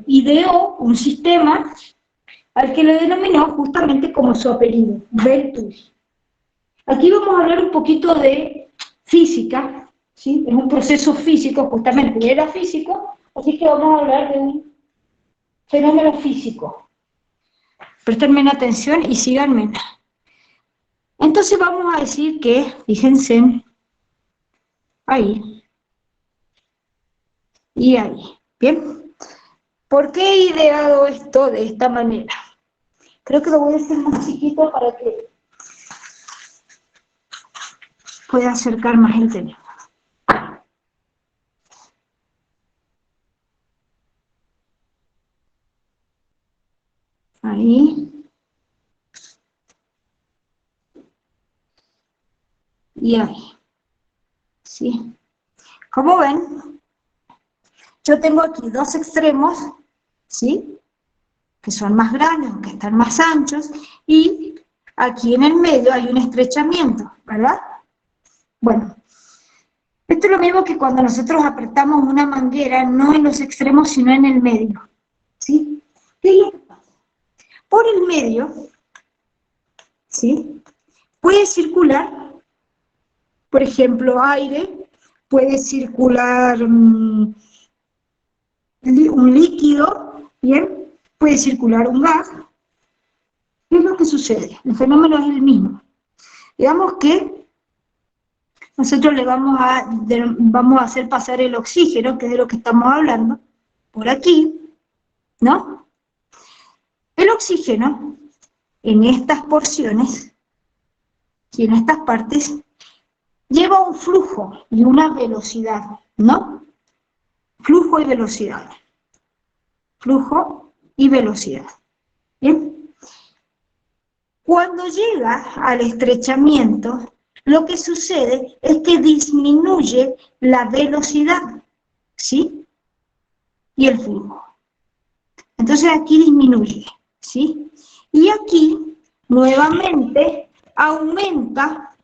S1: ideó un sistema al que le denominó justamente como su apellido, Venturi. Aquí vamos a hablar un poquito de física, ¿sí? Es un proceso físico, justamente, él era físico, así que vamos a hablar de un fenómeno físico. Préstenme atención y síganme. Entonces vamos a decir que, fíjense, ahí y ahí, ¿bien? ¿Por qué he ideado esto de esta manera? Creo que lo voy a hacer más chiquito para que pueda acercar más el teléfono. Ahí. Y ahí. ¿Sí? Como ven, yo tengo aquí dos extremos, ¿sí?, que son más grandes, que están más anchos, y aquí en el medio hay un estrechamiento, ¿verdad? Bueno, esto es lo mismo que cuando nosotros apretamos una manguera, no en los extremos, sino en el medio, ¿sí? ¿Qué es lo que pasa? Por el medio, ¿sí?, puede circular, por ejemplo, aire, puede circular un líquido, ¿bien? Puede circular un gas. ¿Qué es lo que sucede? El fenómeno es el mismo. Digamos que nosotros le vamos a hacer pasar el oxígeno, que es de lo que estamos hablando, por aquí, ¿no? El oxígeno, en estas porciones, y en estas partes, lleva un flujo y una velocidad, ¿no? Flujo y velocidad. Flujo y velocidad. ¿Bien? Cuando llega al estrechamiento, lo que sucede es que disminuye la velocidad, ¿sí? Y el flujo. Entonces aquí disminuye, ¿sí? Y aquí, nuevamente, aumenta,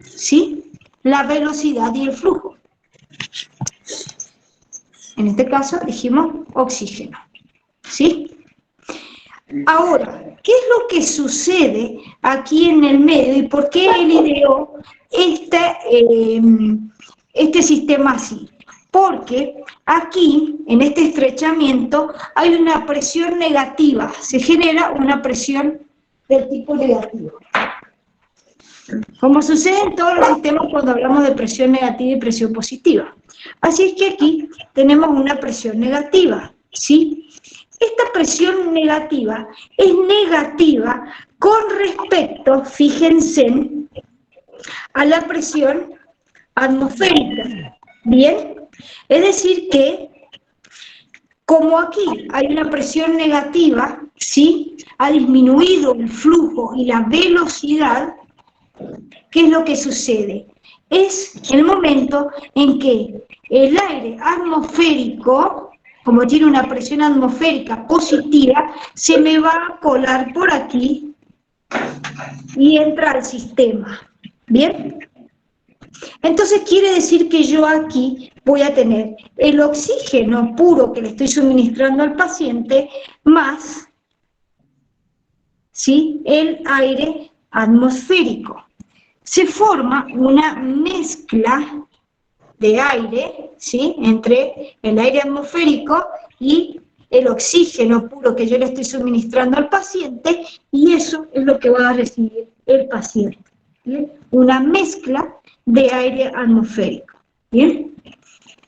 S1: ¿sí? La velocidad y el flujo. En este caso dijimos oxígeno, ¿sí? Ahora, ¿qué es lo que sucede aquí en el medio y por qué él ideó este sistema así? Porque aquí, en este estrechamiento, hay una presión negativa, se genera una presión del tipo negativo. Como sucede en todos los sistemas cuando hablamos de presión negativa y presión positiva. Así es que aquí tenemos una presión negativa, ¿sí? Esta presión negativa es negativa con respecto, fíjense, a la presión atmosférica, ¿bien? Es decir que, como aquí hay una presión negativa, ¿sí? Ha disminuido el flujo y la velocidad. ¿Qué es lo que sucede? Es el momento en que el aire atmosférico, como tiene una presión atmosférica positiva, se me va a colar por aquí y entra al sistema. ¿Bien? Entonces quiere decir que yo aquí voy a tener el oxígeno puro que le estoy suministrando al paciente más, ¿sí?, el aire atmosférico. Se forma una mezcla de aire, ¿sí?, entre el aire atmosférico y el oxígeno puro que yo le estoy suministrando al paciente, y eso es lo que va a recibir el paciente. ¿Bien? Una mezcla de aire atmosférico. ¿Bien?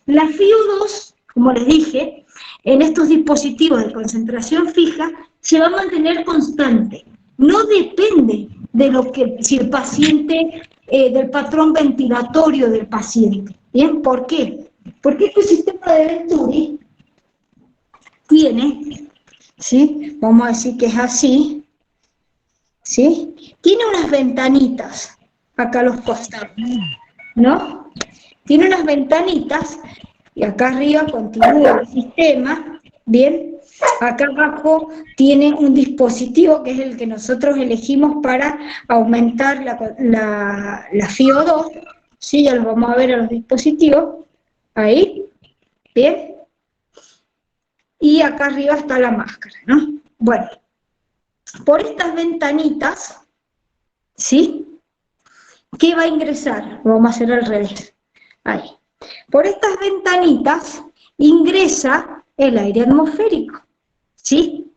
S1: La FiO2, como les dije, en estos dispositivos de concentración fija, se va a mantener constante. No depende de lo que, si el paciente, del patrón ventilatorio del paciente. ¿Bien? ¿Por qué? Porque este sistema de Venturi tiene, ¿sí?, vamos a decir que es así, ¿sí?, tiene unas ventanitas acá a los costados, ¿no? Tiene unas ventanitas y acá arriba continúa el sistema, ¿bien? Acá abajo tiene un dispositivo que es el que nosotros elegimos para aumentar la FiO2, ¿sí? Ya los vamos a ver a los dispositivos, ahí, ¿bien? Y acá arriba está la máscara, ¿no? Bueno, por estas ventanitas, ¿sí?, ¿qué va a ingresar? Vamos a hacer al revés. Ahí. Por estas ventanitas ingresa el aire atmosférico, ¿sí?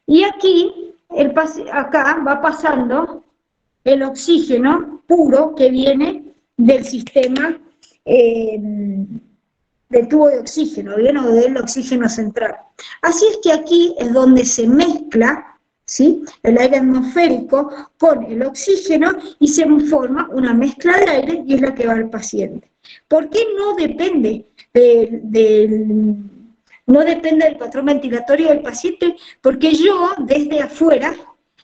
S1: Y aquí, acá va pasando el oxígeno puro que viene del sistema del tubo de oxígeno, ¿bien? O del oxígeno central. Así es que aquí es donde se mezcla, ¿sí?, el aire atmosférico con el oxígeno y se forma una mezcla de aire y es la que va al paciente. ¿Por qué no depende no depende del patrón ventilatorio del paciente? Porque yo desde afuera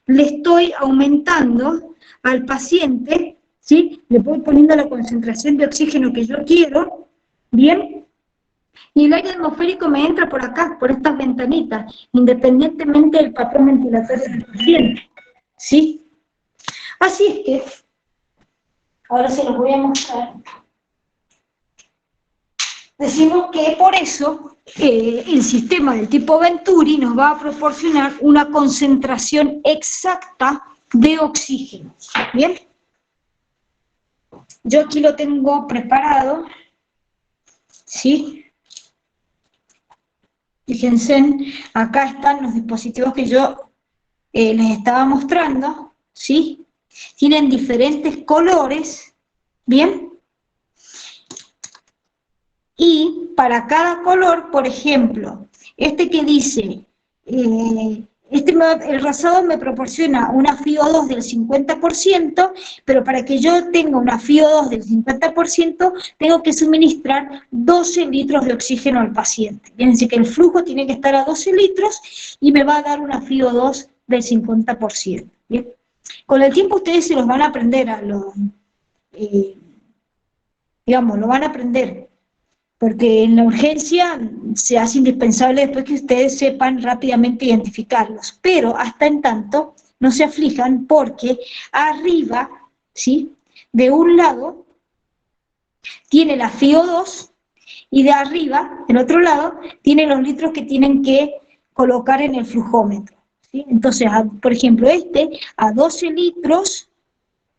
S1: le estoy aumentando al paciente, ¿sí?, le voy poniendo la concentración de oxígeno que yo quiero, ¿bien? Y el aire atmosférico me entra por acá, por estas ventanitas, independientemente del patrón ventilatorio del paciente, ¿sí? Así es que, ahora se los voy a mostrar. Decimos que por eso el sistema del tipo Venturi nos va a proporcionar una concentración exacta de oxígeno, ¿bien? Yo aquí lo tengo preparado, ¿sí? Fíjense, acá están los dispositivos que yo les estaba mostrando, ¿sí? Tienen diferentes colores, ¿bien? Y para cada color, por ejemplo, este que dice, el rosado me proporciona una FiO2 del 50%, pero para que yo tenga una FiO2 del 50%, tengo que suministrar 12 litros de oxígeno al paciente. Es decir, que el flujo tiene que estar a 12 litros y me va a dar una FiO2 del 50%. ¿Bien? Con el tiempo ustedes se los van a aprender digamos, lo van a aprender, porque en la urgencia se hace indispensable después que ustedes sepan rápidamente identificarlos, pero hasta en tanto no se aflijan porque arriba, ¿sí?, de un lado tiene la FiO2 y de arriba, del otro lado, tiene los litros que tienen que colocar en el flujómetro, ¿sí? Entonces, por ejemplo, a 12 litros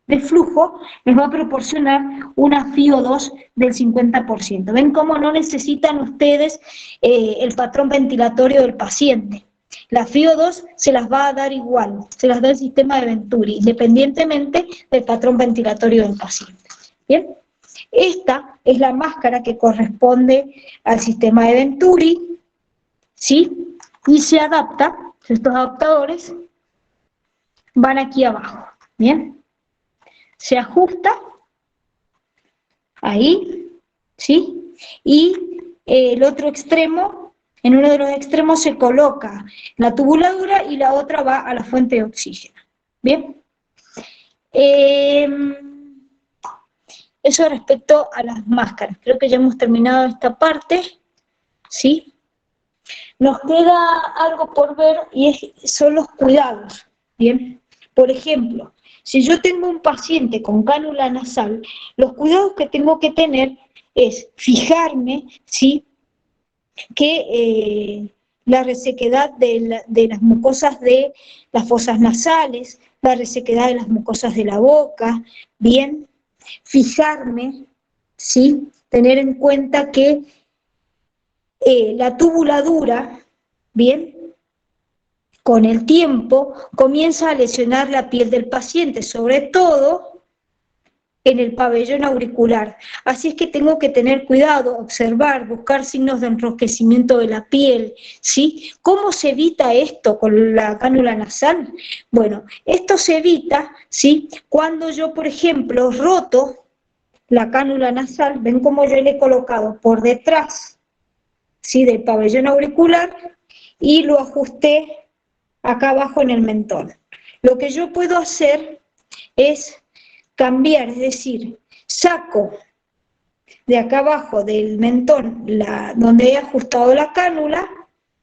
S1: de flujo les va a proporcionar una FiO2 del 50%. ¿Ven cómo no necesitan ustedes el patrón ventilatorio del paciente? La FiO2 se las va a dar igual, se las da el sistema de Venturi, independientemente del patrón ventilatorio del paciente. ¿Bien? Esta es la máscara que corresponde al sistema de Venturi, ¿sí? Y se adapta, estos adaptadores van aquí abajo, ¿bien? Se ajusta, ahí, ¿sí? Y el otro extremo, en uno de los extremos se coloca la tubuladura y la otra va a la fuente de oxígeno. ¿Bien? Eso respecto a las máscaras. Creo que ya hemos terminado esta parte, ¿sí? Nos queda algo por ver y son los cuidados, ¿bien? Por ejemplo, si yo tengo un paciente con cánula nasal, los cuidados que tengo que tener es fijarme, ¿sí?, que la resequedad de las mucosas de las fosas nasales, la resequedad de las mucosas de la boca, bien, fijarme, ¿sí?, tener en cuenta que la tubuladura, bien, con el tiempo comienza a lesionar la piel del paciente, sobre todo en el pabellón auricular. Así es que tengo que tener cuidado, observar, buscar signos de enrojecimiento de la piel, ¿sí? ¿Cómo se evita esto con la cánula nasal? Bueno, esto se evita, ¿sí?, cuando yo, por ejemplo, roto la cánula nasal, ven cómo yo le he colocado por detrás, ¿sí?, del pabellón auricular y lo ajusté acá abajo en el mentón. Lo que yo puedo hacer es cambiar, es decir, saco de acá abajo del mentón donde he ajustado la cánula,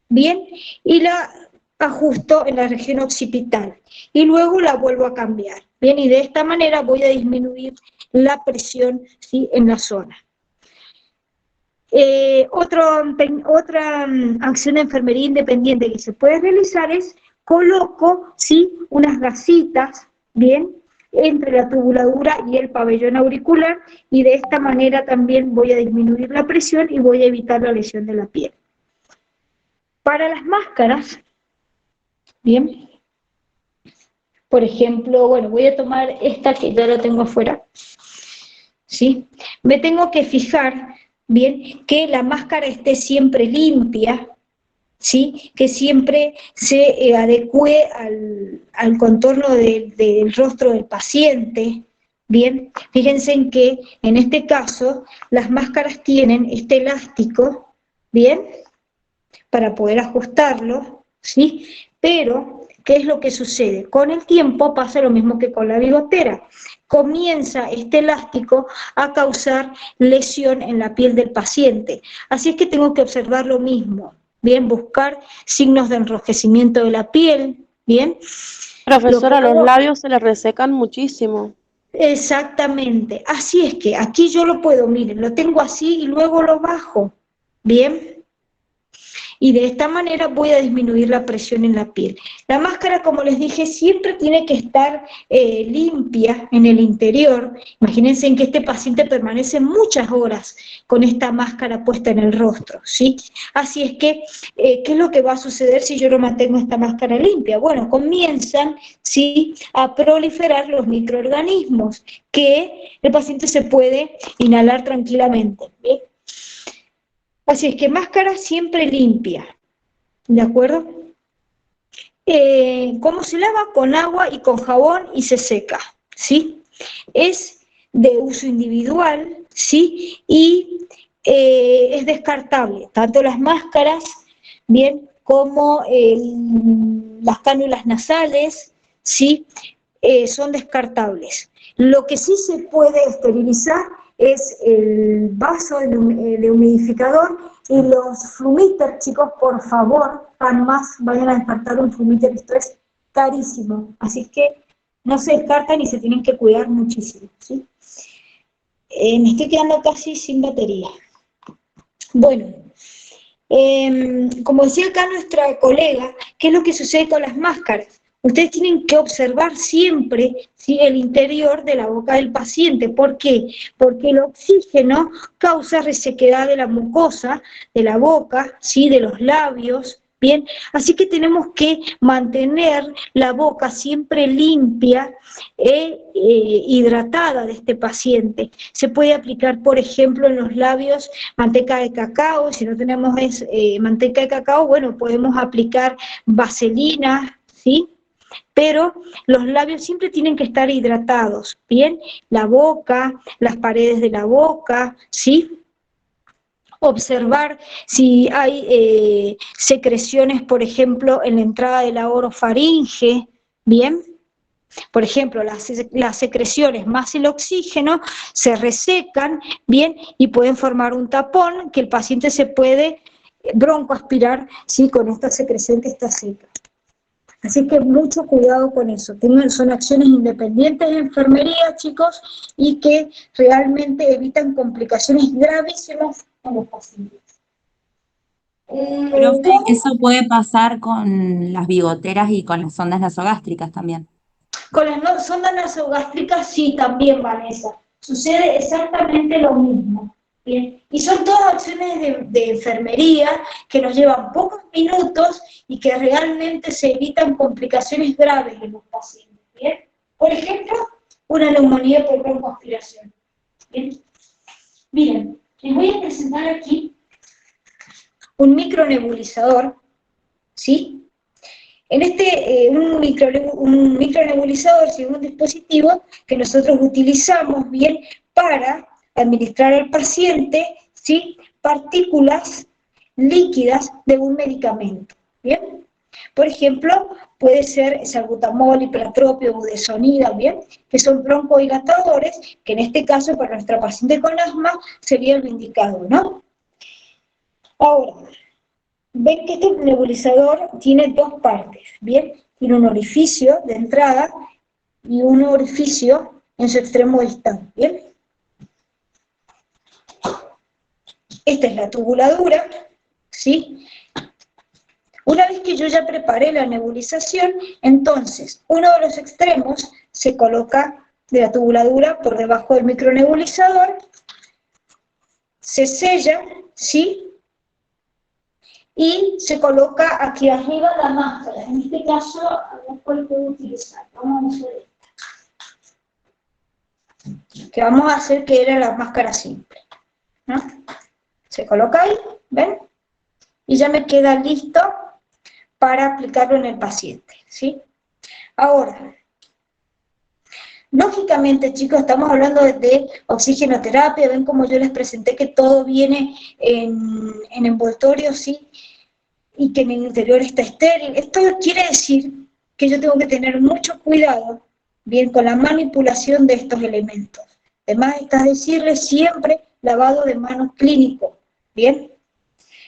S1: bien, y la ajusto en la región occipital y luego la vuelvo a cambiar, bien, y de esta manera voy a disminuir la presión, ¿sí?, en la zona. Otra acción de enfermería independiente que se puede realizar es coloco, ¿sí?, unas gasitas, bien, entre la tubuladura y el pabellón auricular y de esta manera también voy a disminuir la presión y voy a evitar la lesión de la piel. Para las máscaras, bien, por ejemplo, bueno, voy a tomar esta que ya la tengo afuera, ¿sí? Me tengo que fijar, bien, que la máscara esté siempre limpia, ¿sí?, que siempre se adecue al contorno del rostro del paciente, bien. Fíjense en que en este caso las máscaras tienen este elástico, bien, para poder ajustarlo, ¿sí? Pero, ¿qué es lo que sucede? Con el tiempo pasa lo mismo que con la bigotera. Comienza este elástico a causar lesión en la piel del paciente. Así es que tengo que observar lo mismo. Bien, buscar signos de enrojecimiento de la piel, bien.
S5: Profesora, los labios se le resecan muchísimo.
S1: Exactamente, así es que aquí yo lo puedo, miren, lo tengo así y luego lo bajo, bien. y de esta manera voy a disminuir la presión en la piel. La máscara, como les dije, siempre tiene que estar limpia en el interior. Imagínense en que este paciente permanece muchas horas con esta máscara puesta en el rostro, ¿sí? Así es que, ¿qué es lo que va a suceder si yo no mantengo esta máscara limpia? Bueno, comienzan, ¿sí?, a proliferar los microorganismos que el paciente se puede inhalar tranquilamente, ¿bien? Así es que máscara siempre limpia, ¿de acuerdo? ¿Cómo se lava? Con agua y con jabón y se seca, ¿sí? Es de uso individual, ¿sí? Y es descartable, tanto las máscaras, bien, como las cánulas nasales, ¿sí? Son descartables. Lo que sí se puede esterilizar es el vaso de humidificador y los flumíter, chicos, por favor, jamás vayan a descartar un flumíter, esto es carísimo, así que no se descartan y se tienen que cuidar muchísimo, ¿sí? Me estoy quedando casi sin batería. Bueno, como decía acá nuestra colega, ¿qué es lo que sucede con las máscaras? Ustedes tienen que observar siempre, ¿sí?, el interior de la boca del paciente. ¿Por qué? Porque el oxígeno causa resequedad de la mucosa, de la boca, ¿sí?, de los labios, ¿bien? Así que tenemos que mantener la boca siempre limpia e hidratada de este paciente. Se puede aplicar, por ejemplo, en los labios manteca de cacao. Si no tenemos manteca de cacao, bueno, podemos aplicar vaselina, ¿sí? Pero los labios siempre tienen que estar hidratados, ¿bien? La boca, las paredes de la boca, ¿sí? Observar si hay secreciones, por ejemplo, en la entrada de la orofaringe, ¿bien? Por ejemplo, las secreciones más el oxígeno se resecan, ¿bien? Y pueden formar un tapón que el paciente se puede broncoaspirar, ¿sí?, con esta secreción que está seca. Así que mucho cuidado con eso. Son acciones independientes de enfermería, chicos, y que realmente evitan complicaciones gravísimas a los pacientes.
S8: Profe, eso puede pasar con las bigoteras y con las sondas nasogástricas también.
S1: Con las sondas nasogástricas sí, también, Vanessa. Sucede exactamente lo mismo. Bien. Y son todas acciones de enfermería que nos llevan pocos minutos y que realmente se evitan complicaciones graves en los pacientes. ¿Bien? Por ejemplo, una neumonía por broncoaspiración. ¿Bien? Miren, les voy a presentar aquí un micronebulizador, ¿sí? En un micronebulizador es un dispositivo que nosotros utilizamos, bien, para administrar al paciente, ¿sí?, partículas líquidas de un medicamento, ¿bien? Por ejemplo, puede ser salbutamol, hipratropio, budesonida, ¿bien?, que son broncodilatadores, que en este caso para nuestra paciente con asma sería lo indicado, ¿no? Ahora, ven que este nebulizador tiene dos partes, ¿bien? Tiene un orificio de entrada y un orificio en su extremo distal, ¿bien? Esta es la tubuladura, ¿sí? Una vez que yo ya preparé la nebulización, entonces uno de los extremos se coloca de la tubuladura por debajo del micronebulizador, se sella, ¿sí?, y se coloca aquí arriba la máscara. En este caso, a ver cuál puedo utilizar. Vamos a hacer esta. Que vamos a hacer que era la máscara simple, ¿no? Se coloca ahí, ¿ven? Y ya me queda listo para aplicarlo en el paciente, ¿sí? Ahora, lógicamente, chicos, estamos hablando de oxigenoterapia. Ven como yo les presenté que todo viene en envoltorio, ¿sí?, y que en el interior está estéril. Esto quiere decir que yo tengo que tener mucho cuidado, bien, con la manipulación de estos elementos. Además, está decirle siempre lavado de manos clínico, ¿bien?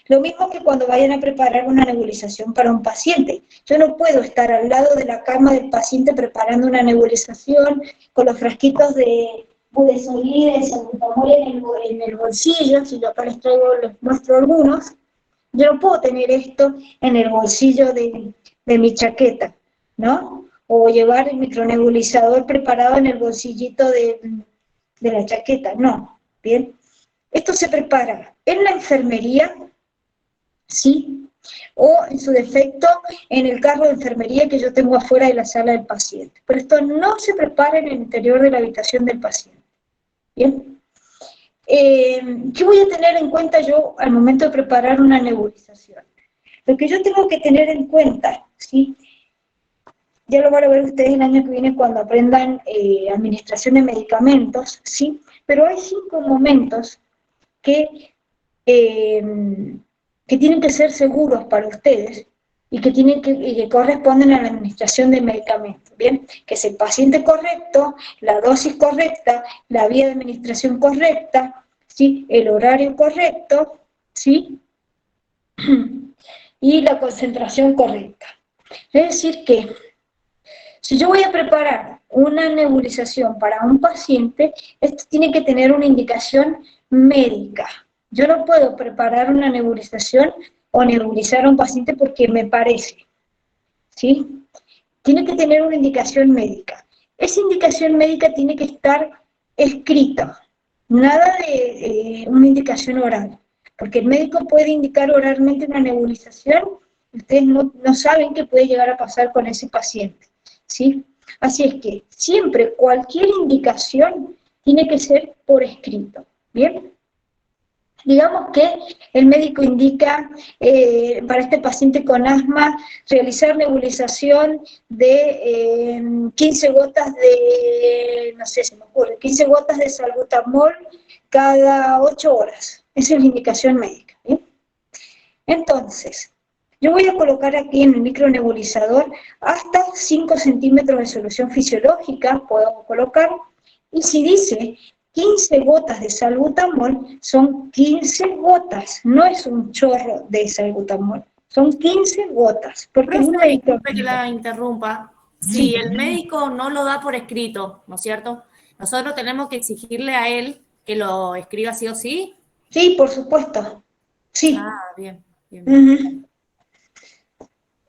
S1: Lo mismo que cuando vayan a preparar una nebulización para un paciente. Yo no puedo estar al lado de la cama del paciente preparando una nebulización con los frasquitos de budesonida, de salbutamol en el bolsillo, si yo acá les muestro algunos, Yo no puedo tener esto en el bolsillo de mi chaqueta, ¿no? O llevar el micronebulizador preparado en el bolsillito de la chaqueta, no, ¿bien? Esto se prepara en la enfermería, ¿sí? O en su defecto en el carro de enfermería que yo tengo afuera de la sala del paciente. Pero esto no se prepara en el interior de la habitación del paciente, ¿bien? ¿Qué voy a tener en cuenta yo al momento de preparar una nebulización? Lo que yo tengo que tener en cuenta, ¿sí? Ya lo van a ver ustedes el año que viene cuando aprendan administración de medicamentos, ¿sí? Pero hay 5 momentos que tienen que ser seguros para ustedes y que corresponden a la administración de medicamentos, ¿bien? Que es el paciente correcto, la dosis correcta, la vía de administración correcta, ¿sí? El horario correcto, ¿sí? Y la concentración correcta. Es decir que, si yo voy a preparar una nebulización para un paciente, esto tiene que tener una indicación médica. Yo no puedo preparar una nebulización o nebulizar a un paciente porque me parece, ¿sí? Tiene que tener una indicación médica. Esa indicación médica tiene que estar escrita, nada de una indicación oral, porque el médico puede indicar oralmente una nebulización, ustedes no saben qué puede llegar a pasar con ese paciente, ¿sí? Así es que siempre cualquier indicación tiene que ser por escrito, ¿bien? Digamos que el médico indica para este paciente con asma realizar nebulización de 15 gotas de, no sé, se me ocurre, 15 gotas de salbutamol cada 8 horas. Esa es la indicación médica, ¿bien? Entonces, yo voy a colocar aquí en el micronebulizador hasta 5 centímetros de solución fisiológica, puedo colocar, y si dice 15 gotas de salbutamol, son 15 gotas, no es un chorro de salbutamol, son 15 gotas. Porque
S3: Profe, disculpe que la interrumpa. Si el médico no lo da por escrito, ¿no es cierto? Nosotros tenemos que exigirle a él que lo escriba sí o sí.
S1: Sí, por supuesto. Sí.
S3: Ah, bien, bien, bien.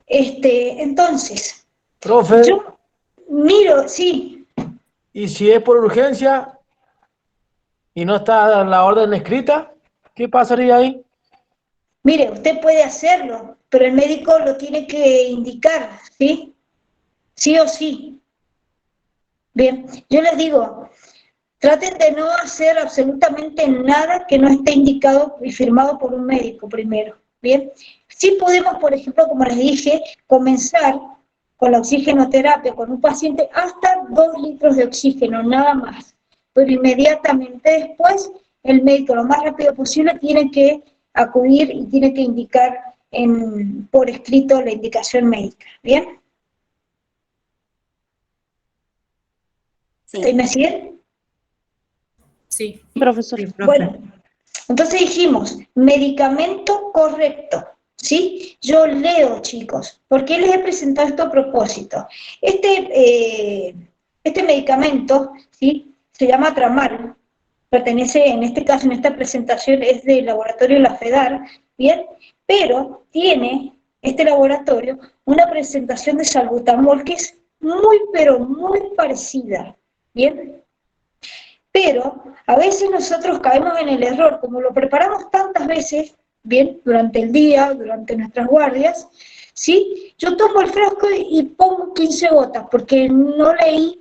S1: Entonces,
S9: Profe,
S1: yo miro, sí.
S9: ¿y si es por urgencia y no está la orden escrita? ¿Qué pasaría ahí?
S1: Mire, usted puede hacerlo, pero el médico lo tiene que indicar, ¿sí? Sí o sí. Bien, yo les digo, traten de no hacer absolutamente nada que no esté indicado y firmado por un médico primero, ¿bien? Sí podemos, por ejemplo, como les dije, comenzar con la oxigenoterapia con un paciente hasta 2 litros de oxígeno, nada más. Pero inmediatamente después, el médico, lo más rápido posible, tiene que acudir y tiene que indicar por escrito la indicación médica, ¿bien?
S8: Sí.
S1: ¿Me siguen?
S3: Sí.
S5: Profesor.
S1: Bueno, entonces dijimos, medicamento correcto, ¿sí? Yo leo, chicos, porque les he presentado esto a propósito. Este medicamento, ¿sí? Se llama Tramal, pertenece, en este caso, en esta presentación, es del laboratorio La FEDAR, ¿bien? Pero tiene este laboratorio una presentación de salbutamol que es muy, pero muy parecida, ¿bien? Pero a veces nosotros caemos en el error, como lo preparamos tantas veces, bien, durante el día, durante nuestras guardias, ¿sí? Yo tomo el frasco y pongo 15 gotas, porque no leí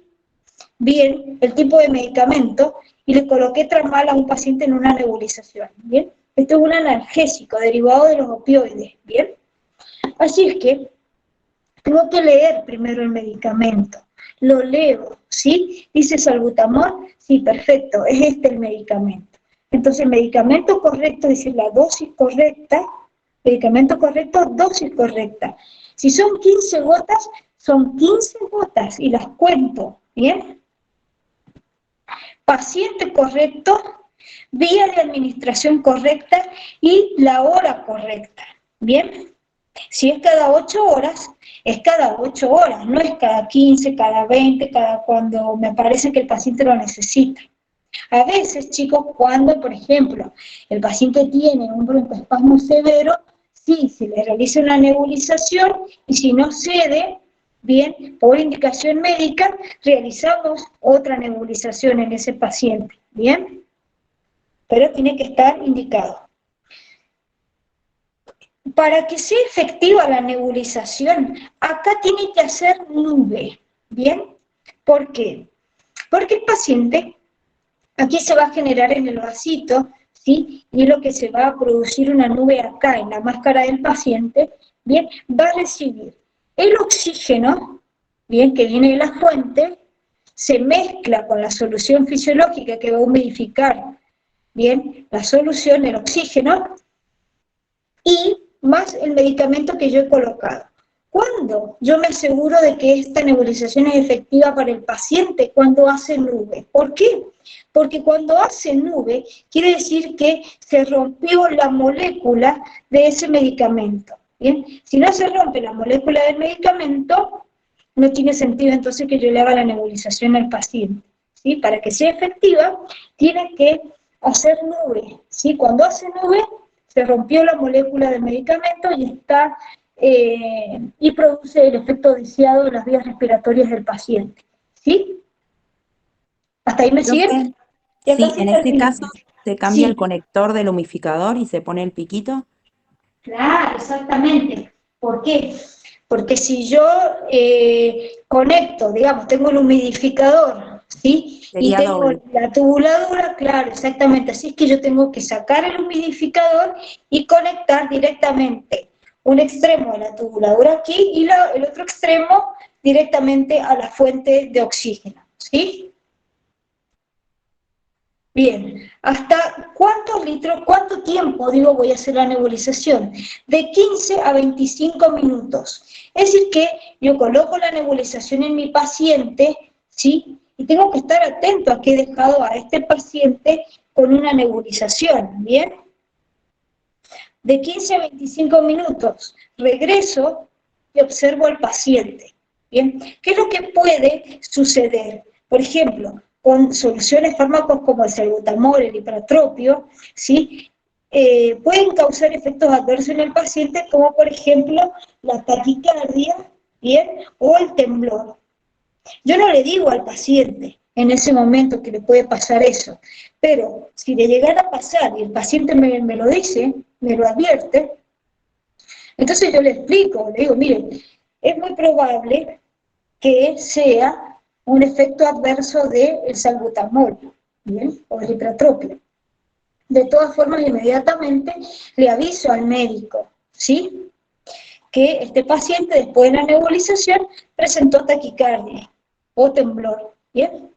S1: bien el tipo de medicamento y le coloqué Tramal a un paciente en una nebulización, ¿bien? Esto es un analgésico derivado de los opioides, ¿bien? Así es que tengo que leer primero el medicamento. Lo leo, ¿sí? Dice salbutamol, sí, perfecto, es este el medicamento. Entonces, el medicamento correcto, dice la dosis correcta, medicamento correcto, dosis correcta. Si son 15 gotas, son 15 gotas y las cuento, ¿bien? Paciente correcto, vía de administración correcta y la hora correcta, ¿bien? Si es cada 8 horas, es cada 8 horas, no es cada 15, cada 20, cada cuando me parece que el paciente lo necesita. A veces, chicos, cuando, por ejemplo, el paciente tiene un broncoespasmo severo, sí, se le realiza una nebulización y si no cede, bien, por indicación médica, realizamos otra nebulización en ese paciente, ¿bien? Pero tiene que estar indicado. Para que sea efectiva la nebulización, acá tiene que hacer nube, ¿bien? ¿Por qué? Porque el paciente, aquí se va a generar en el vasito, ¿sí? Y es lo que se va a producir una nube acá, en la máscara del paciente, ¿bien? Va a recibir el oxígeno, ¿bien? Que viene de la fuente, se mezcla con la solución fisiológica que va a humidificar, ¿bien? La solución, el oxígeno, y más el medicamento que yo he colocado. ¿Cuándo yo me aseguro de que esta nebulización es efectiva para el paciente? Cuando hace nube. ¿Por qué? Porque cuando hace nube, quiere decir que se rompió la molécula de ese medicamento. ¿Bien? Si no se rompe la molécula del medicamento, no tiene sentido entonces que yo le haga la nebulización al paciente. ¿Sí? Para que sea efectiva, tiene que hacer nube. ¿Sí? Cuando hace nube, se rompió la molécula del medicamento y produce el efecto deseado en las vías respiratorias del paciente. ¿Sí? ¿Hasta ahí me siguen? Ya
S8: Sí,
S1: casi
S8: en este
S1: termino.
S8: caso se cambia
S1: Sí.
S8: el conector del humidificador y se pone el piquito.
S1: Claro, exactamente. ¿Por qué? Porque si yo conecto, digamos, tengo el humidificador, ¿sí? Y
S8: Sería
S1: tengo
S8: doble.
S1: la tubuladura, claro, exactamente. Así es que yo tengo que sacar el humidificador y conectar directamente un extremo de la tubuladura aquí y el otro extremo directamente a la fuente de oxígeno, ¿sí? Bien, ¿hasta cuántos litros, cuánto tiempo, digo, voy a hacer la nebulización? De 15 a 25 minutos. Es decir que yo coloco la nebulización en mi paciente, ¿sí? Y tengo que estar atento a que he dejado a este paciente con una nebulización, ¿bien? De 15 a 25 minutos, regreso y observo al paciente, ¿bien? ¿Qué es lo que puede suceder? Por ejemplo, con soluciones fármacos como el salbutamol, el hipratropio, ¿sí? Pueden causar efectos adversos en el paciente, como por ejemplo la taquicardia, ¿bien? O el temblor. Yo no le digo al paciente en ese momento que le puede pasar eso, pero si le llegara a pasar y el paciente me lo dice, me lo advierte, entonces yo le explico, le digo, mire, es muy probable que sea un efecto adverso del salbutamol, ¿bien? O del hipratropio. De todas formas, inmediatamente le aviso al médico, ¿sí? Que este paciente, después de la nebulización, presentó taquicardia o temblor, ¿bien?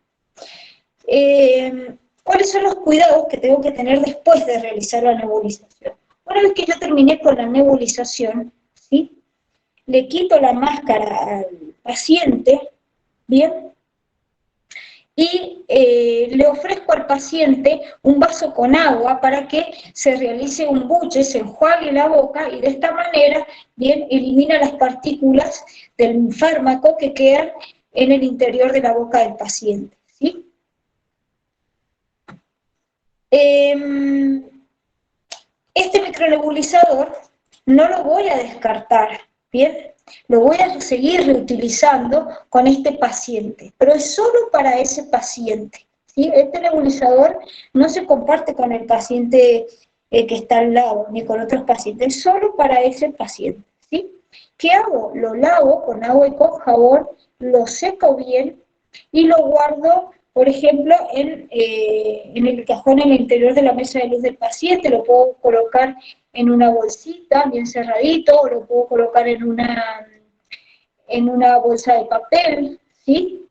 S1: ¿Cuáles son los cuidados que tengo que tener después de realizar la nebulización? Una vez que yo terminé con la nebulización, ¿sí? Le quito la máscara al paciente, ¿bien? Y le ofrezco al paciente un vaso con agua para que se realice un buche, se enjuague la boca y de esta manera, bien, elimina las partículas del fármaco que quedan en el interior de la boca del paciente, ¿sí? Este micronebulizador no lo voy a descartar, ¿bien? Lo voy a seguir reutilizando con este paciente, pero es solo para ese paciente, ¿sí? Este nebulizador no se comparte con el paciente que está al lado, ni con otros pacientes, es solo para ese paciente, ¿sí? ¿Qué hago? Lo lavo con agua y con jabón, lo seco bien y lo guardo, por ejemplo, en el cajón en el interior de la mesa de luz del paciente. Lo puedo colocar en una bolsita bien cerradito, o lo puedo colocar en una bolsa de papel, ¿sí?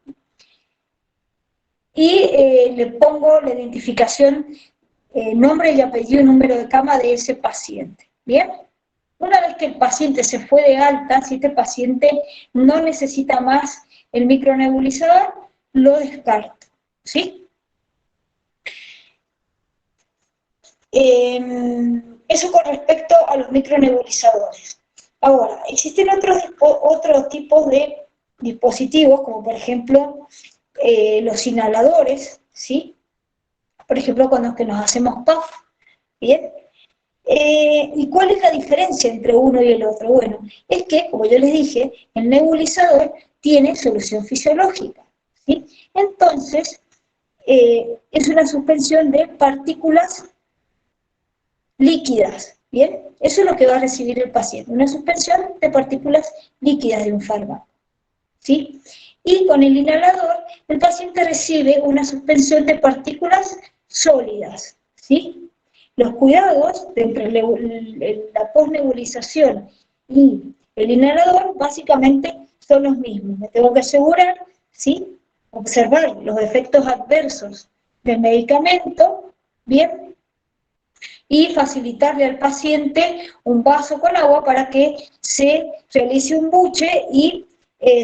S1: Y le pongo la identificación, nombre y apellido y número de cama de ese paciente, ¿bien? Una vez que el paciente se fue de alta, si este paciente no necesita más el micronebulizador, lo descarto, ¿sí? Eso con respecto a los micronebulizadores. Ahora, existen otros tipos de dispositivos, como por ejemplo los inhaladores, ¿sí? Por ejemplo, cuando nos hacemos puff, ¿bien? ¿Y cuál es la diferencia entre uno y el otro? Bueno, es que, como yo les dije, el nebulizador tiene solución fisiológica, ¿sí? Entonces, es una suspensión de partículas líquidas, ¿bien? Eso es lo que va a recibir el paciente, una suspensión de partículas líquidas de un fármaco, ¿sí? Y con el inhalador, el paciente recibe una suspensión de partículas sólidas, ¿sí? Los cuidados entre la posnebulización y el inhalador básicamente son los mismos. Me tengo que asegurar, ¿sí? Observar los efectos adversos del medicamento, ¿bien? Y facilitarle al paciente un vaso con agua para que se realice un buche y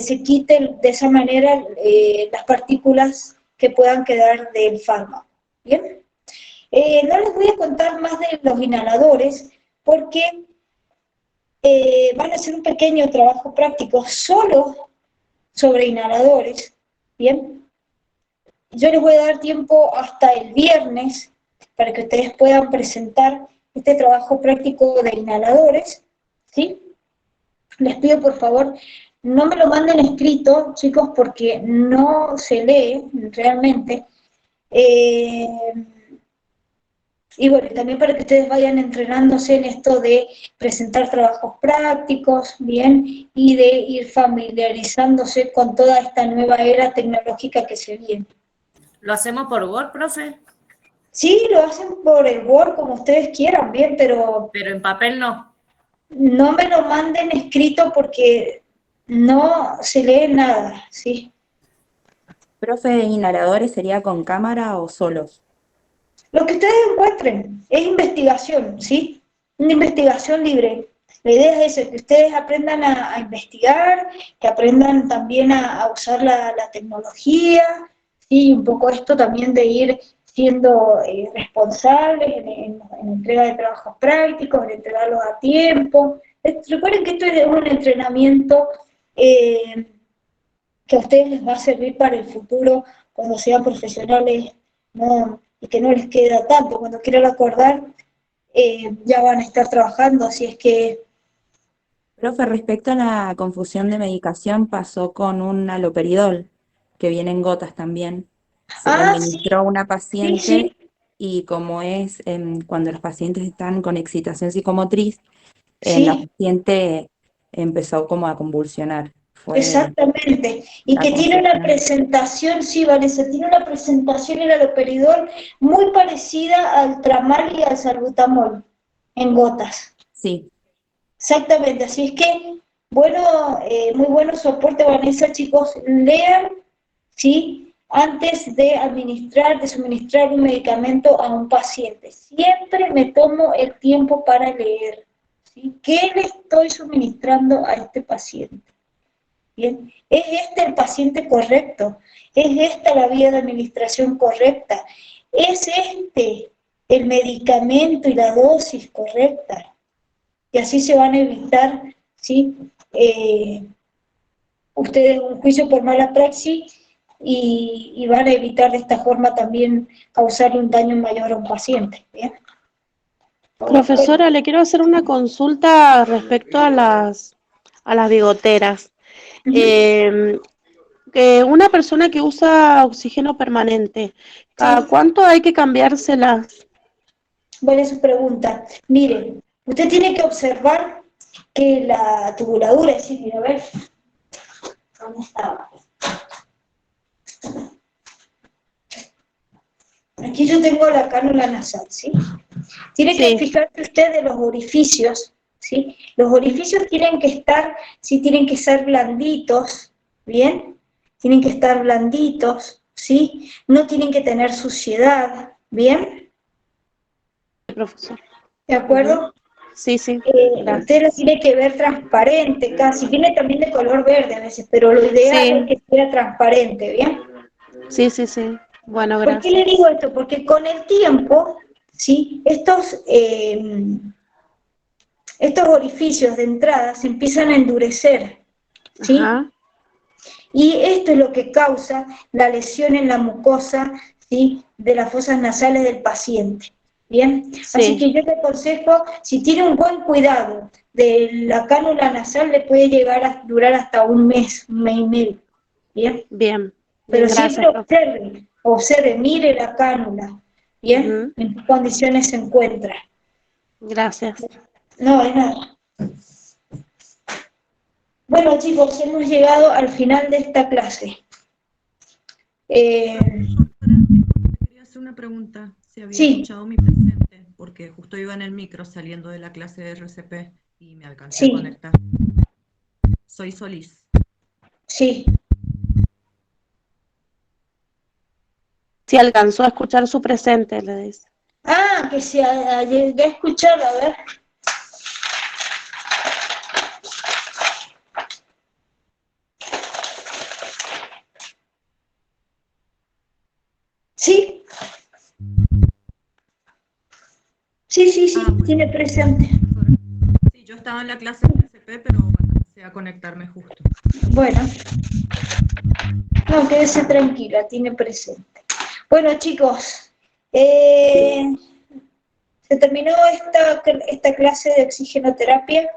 S1: se quiten de esa manera las partículas que puedan quedar del fármaco, ¿bien? No les voy a contar más de los inhaladores porque van a hacer un pequeño trabajo práctico solo sobre inhaladores, ¿bien? Yo les voy a dar tiempo hasta el viernes para que ustedes puedan presentar este trabajo práctico de inhaladores, ¿sí? Les pido por favor, no me lo manden escrito, chicos, porque no se lee realmente. Y bueno, también para que ustedes vayan entrenándose en esto de presentar trabajos prácticos, bien, y de ir familiarizándose con toda esta nueva era tecnológica que se viene.
S3: ¿Lo hacemos por Word, profe?
S1: Sí, lo hacen por el Word como ustedes quieran, bien, pero
S3: Pero en papel no.
S1: no me lo manden escrito porque no se lee nada, ¿sí?
S8: Profe, ¿inhaladores sería con cámara o solos?
S1: Lo que ustedes encuentren es investigación, ¿sí? Una investigación libre. La idea es eso, que ustedes aprendan a investigar, que aprendan también a usar la tecnología, y un poco esto también de ir siendo responsables en entrega de trabajos prácticos, en entregarlos a tiempo. Recuerden que esto es un entrenamiento que a ustedes les va a servir para el futuro cuando sean profesionales, ¿no? Y que no les queda tanto. Cuando quieran acordar, ya van a estar trabajando, así es que...
S8: Profe, respecto a la confusión de medicación, pasó con un haloperidol, que viene en gotas también. Se le
S1: Sí,
S8: administró a una
S1: sí,
S8: paciente
S1: sí,
S8: y como es cuando los pacientes están con excitación psicomotriz, la
S1: sí,
S8: paciente empezó como a convulsionar. Fue
S1: exactamente. Y
S8: la
S1: que tiene una
S8: confusión.
S1: presentación, sí, Vanessa, tiene una presentación el haloperidol muy parecida al tramal y al salbutamol, en gotas.
S8: Sí,
S1: Exactamente, así es que, bueno, muy bueno soporte, Vanessa, chicos, lean, ¿sí? Antes de administrar, de suministrar un medicamento a un paciente. Siempre me tomo el tiempo para leer, ¿sí? ¿Qué le estoy suministrando a este paciente? Bien, ¿es este el paciente correcto? ¿Es esta la vía de administración correcta? ¿Es este el medicamento y la dosis correcta? Y así se van a evitar, ¿sí? Ustedes un juicio por mala praxis y van a evitar de esta forma también causarle un daño mayor a un paciente, ¿bien?
S5: Profesora, le quiero hacer una consulta respecto a las bigoteras.
S1: Ujú.
S5: Que una persona que usa oxígeno permanente, ¿cada
S1: Sí,
S5: cuánto hay que cambiárselas?
S1: buena su pregunta. Miren, usted tiene que observar que la tubuladura, es decir, a ver, ¿dónde estaba? Aquí yo tengo la cánula nasal, ¿sí? Tiene que
S5: Sí,
S1: fijarse usted de los orificios, ¿sí? Los orificios tienen que estar, sí, tienen que ser blanditos, ¿bien? Tienen que estar blanditos, ¿sí? No tienen que tener suciedad, ¿bien?
S5: profesor.
S1: ¿De
S5: Ujú.
S1: acuerdo?
S5: Sí, sí,
S1: Usted lo
S5: gracias.
S1: tiene que ver transparente casi, viene también de color verde a veces, pero lo ideal es
S5: Sí,
S1: que sea transparente, ¿bien?
S5: sí, sí, sí. Bueno,
S1: ¿Por qué le
S5: gracias.
S1: digo esto? Porque con el tiempo, ¿sí? Estos orificios de entrada se empiezan a endurecer, ¿sí?
S5: Ajá.
S1: Y esto es lo que causa la lesión en la mucosa, ¿sí? De las fosas nasales del paciente. Bien, así
S5: Sí,
S1: que yo te aconsejo, si tiene un buen cuidado de la cánula nasal, le puede llegar a durar hasta un mes y medio. Bien,
S5: bien.
S1: pero
S5: Bien,
S1: siempre
S5: gracias, profe.
S1: observe, mire la cánula. Bien,
S5: Ujú,
S1: en qué condiciones se encuentra.
S5: gracias.
S1: No, de nada. Bueno, chicos, hemos llegado al final de esta clase.
S10: Quería hacer una pregunta, si había
S1: Sí,
S10: escuchado mi presente, porque justo iba en el micro saliendo de la clase de RCP y me alcancé a
S1: sí,
S10: conectar. Soy Solís.
S1: sí.
S5: Si alcanzó a escuchar su presente, le dice.
S1: Ah, que se llegué a escuchar, a ver. Sí, sí,
S10: Ah, bueno.
S1: tiene presente.
S10: Sí, yo estaba en la clase de RCP, pero alcancé a conectarme justo.
S1: Bueno, no, quédese tranquila, tiene presente. Bueno, chicos, se terminó esta clase de oxigenoterapia.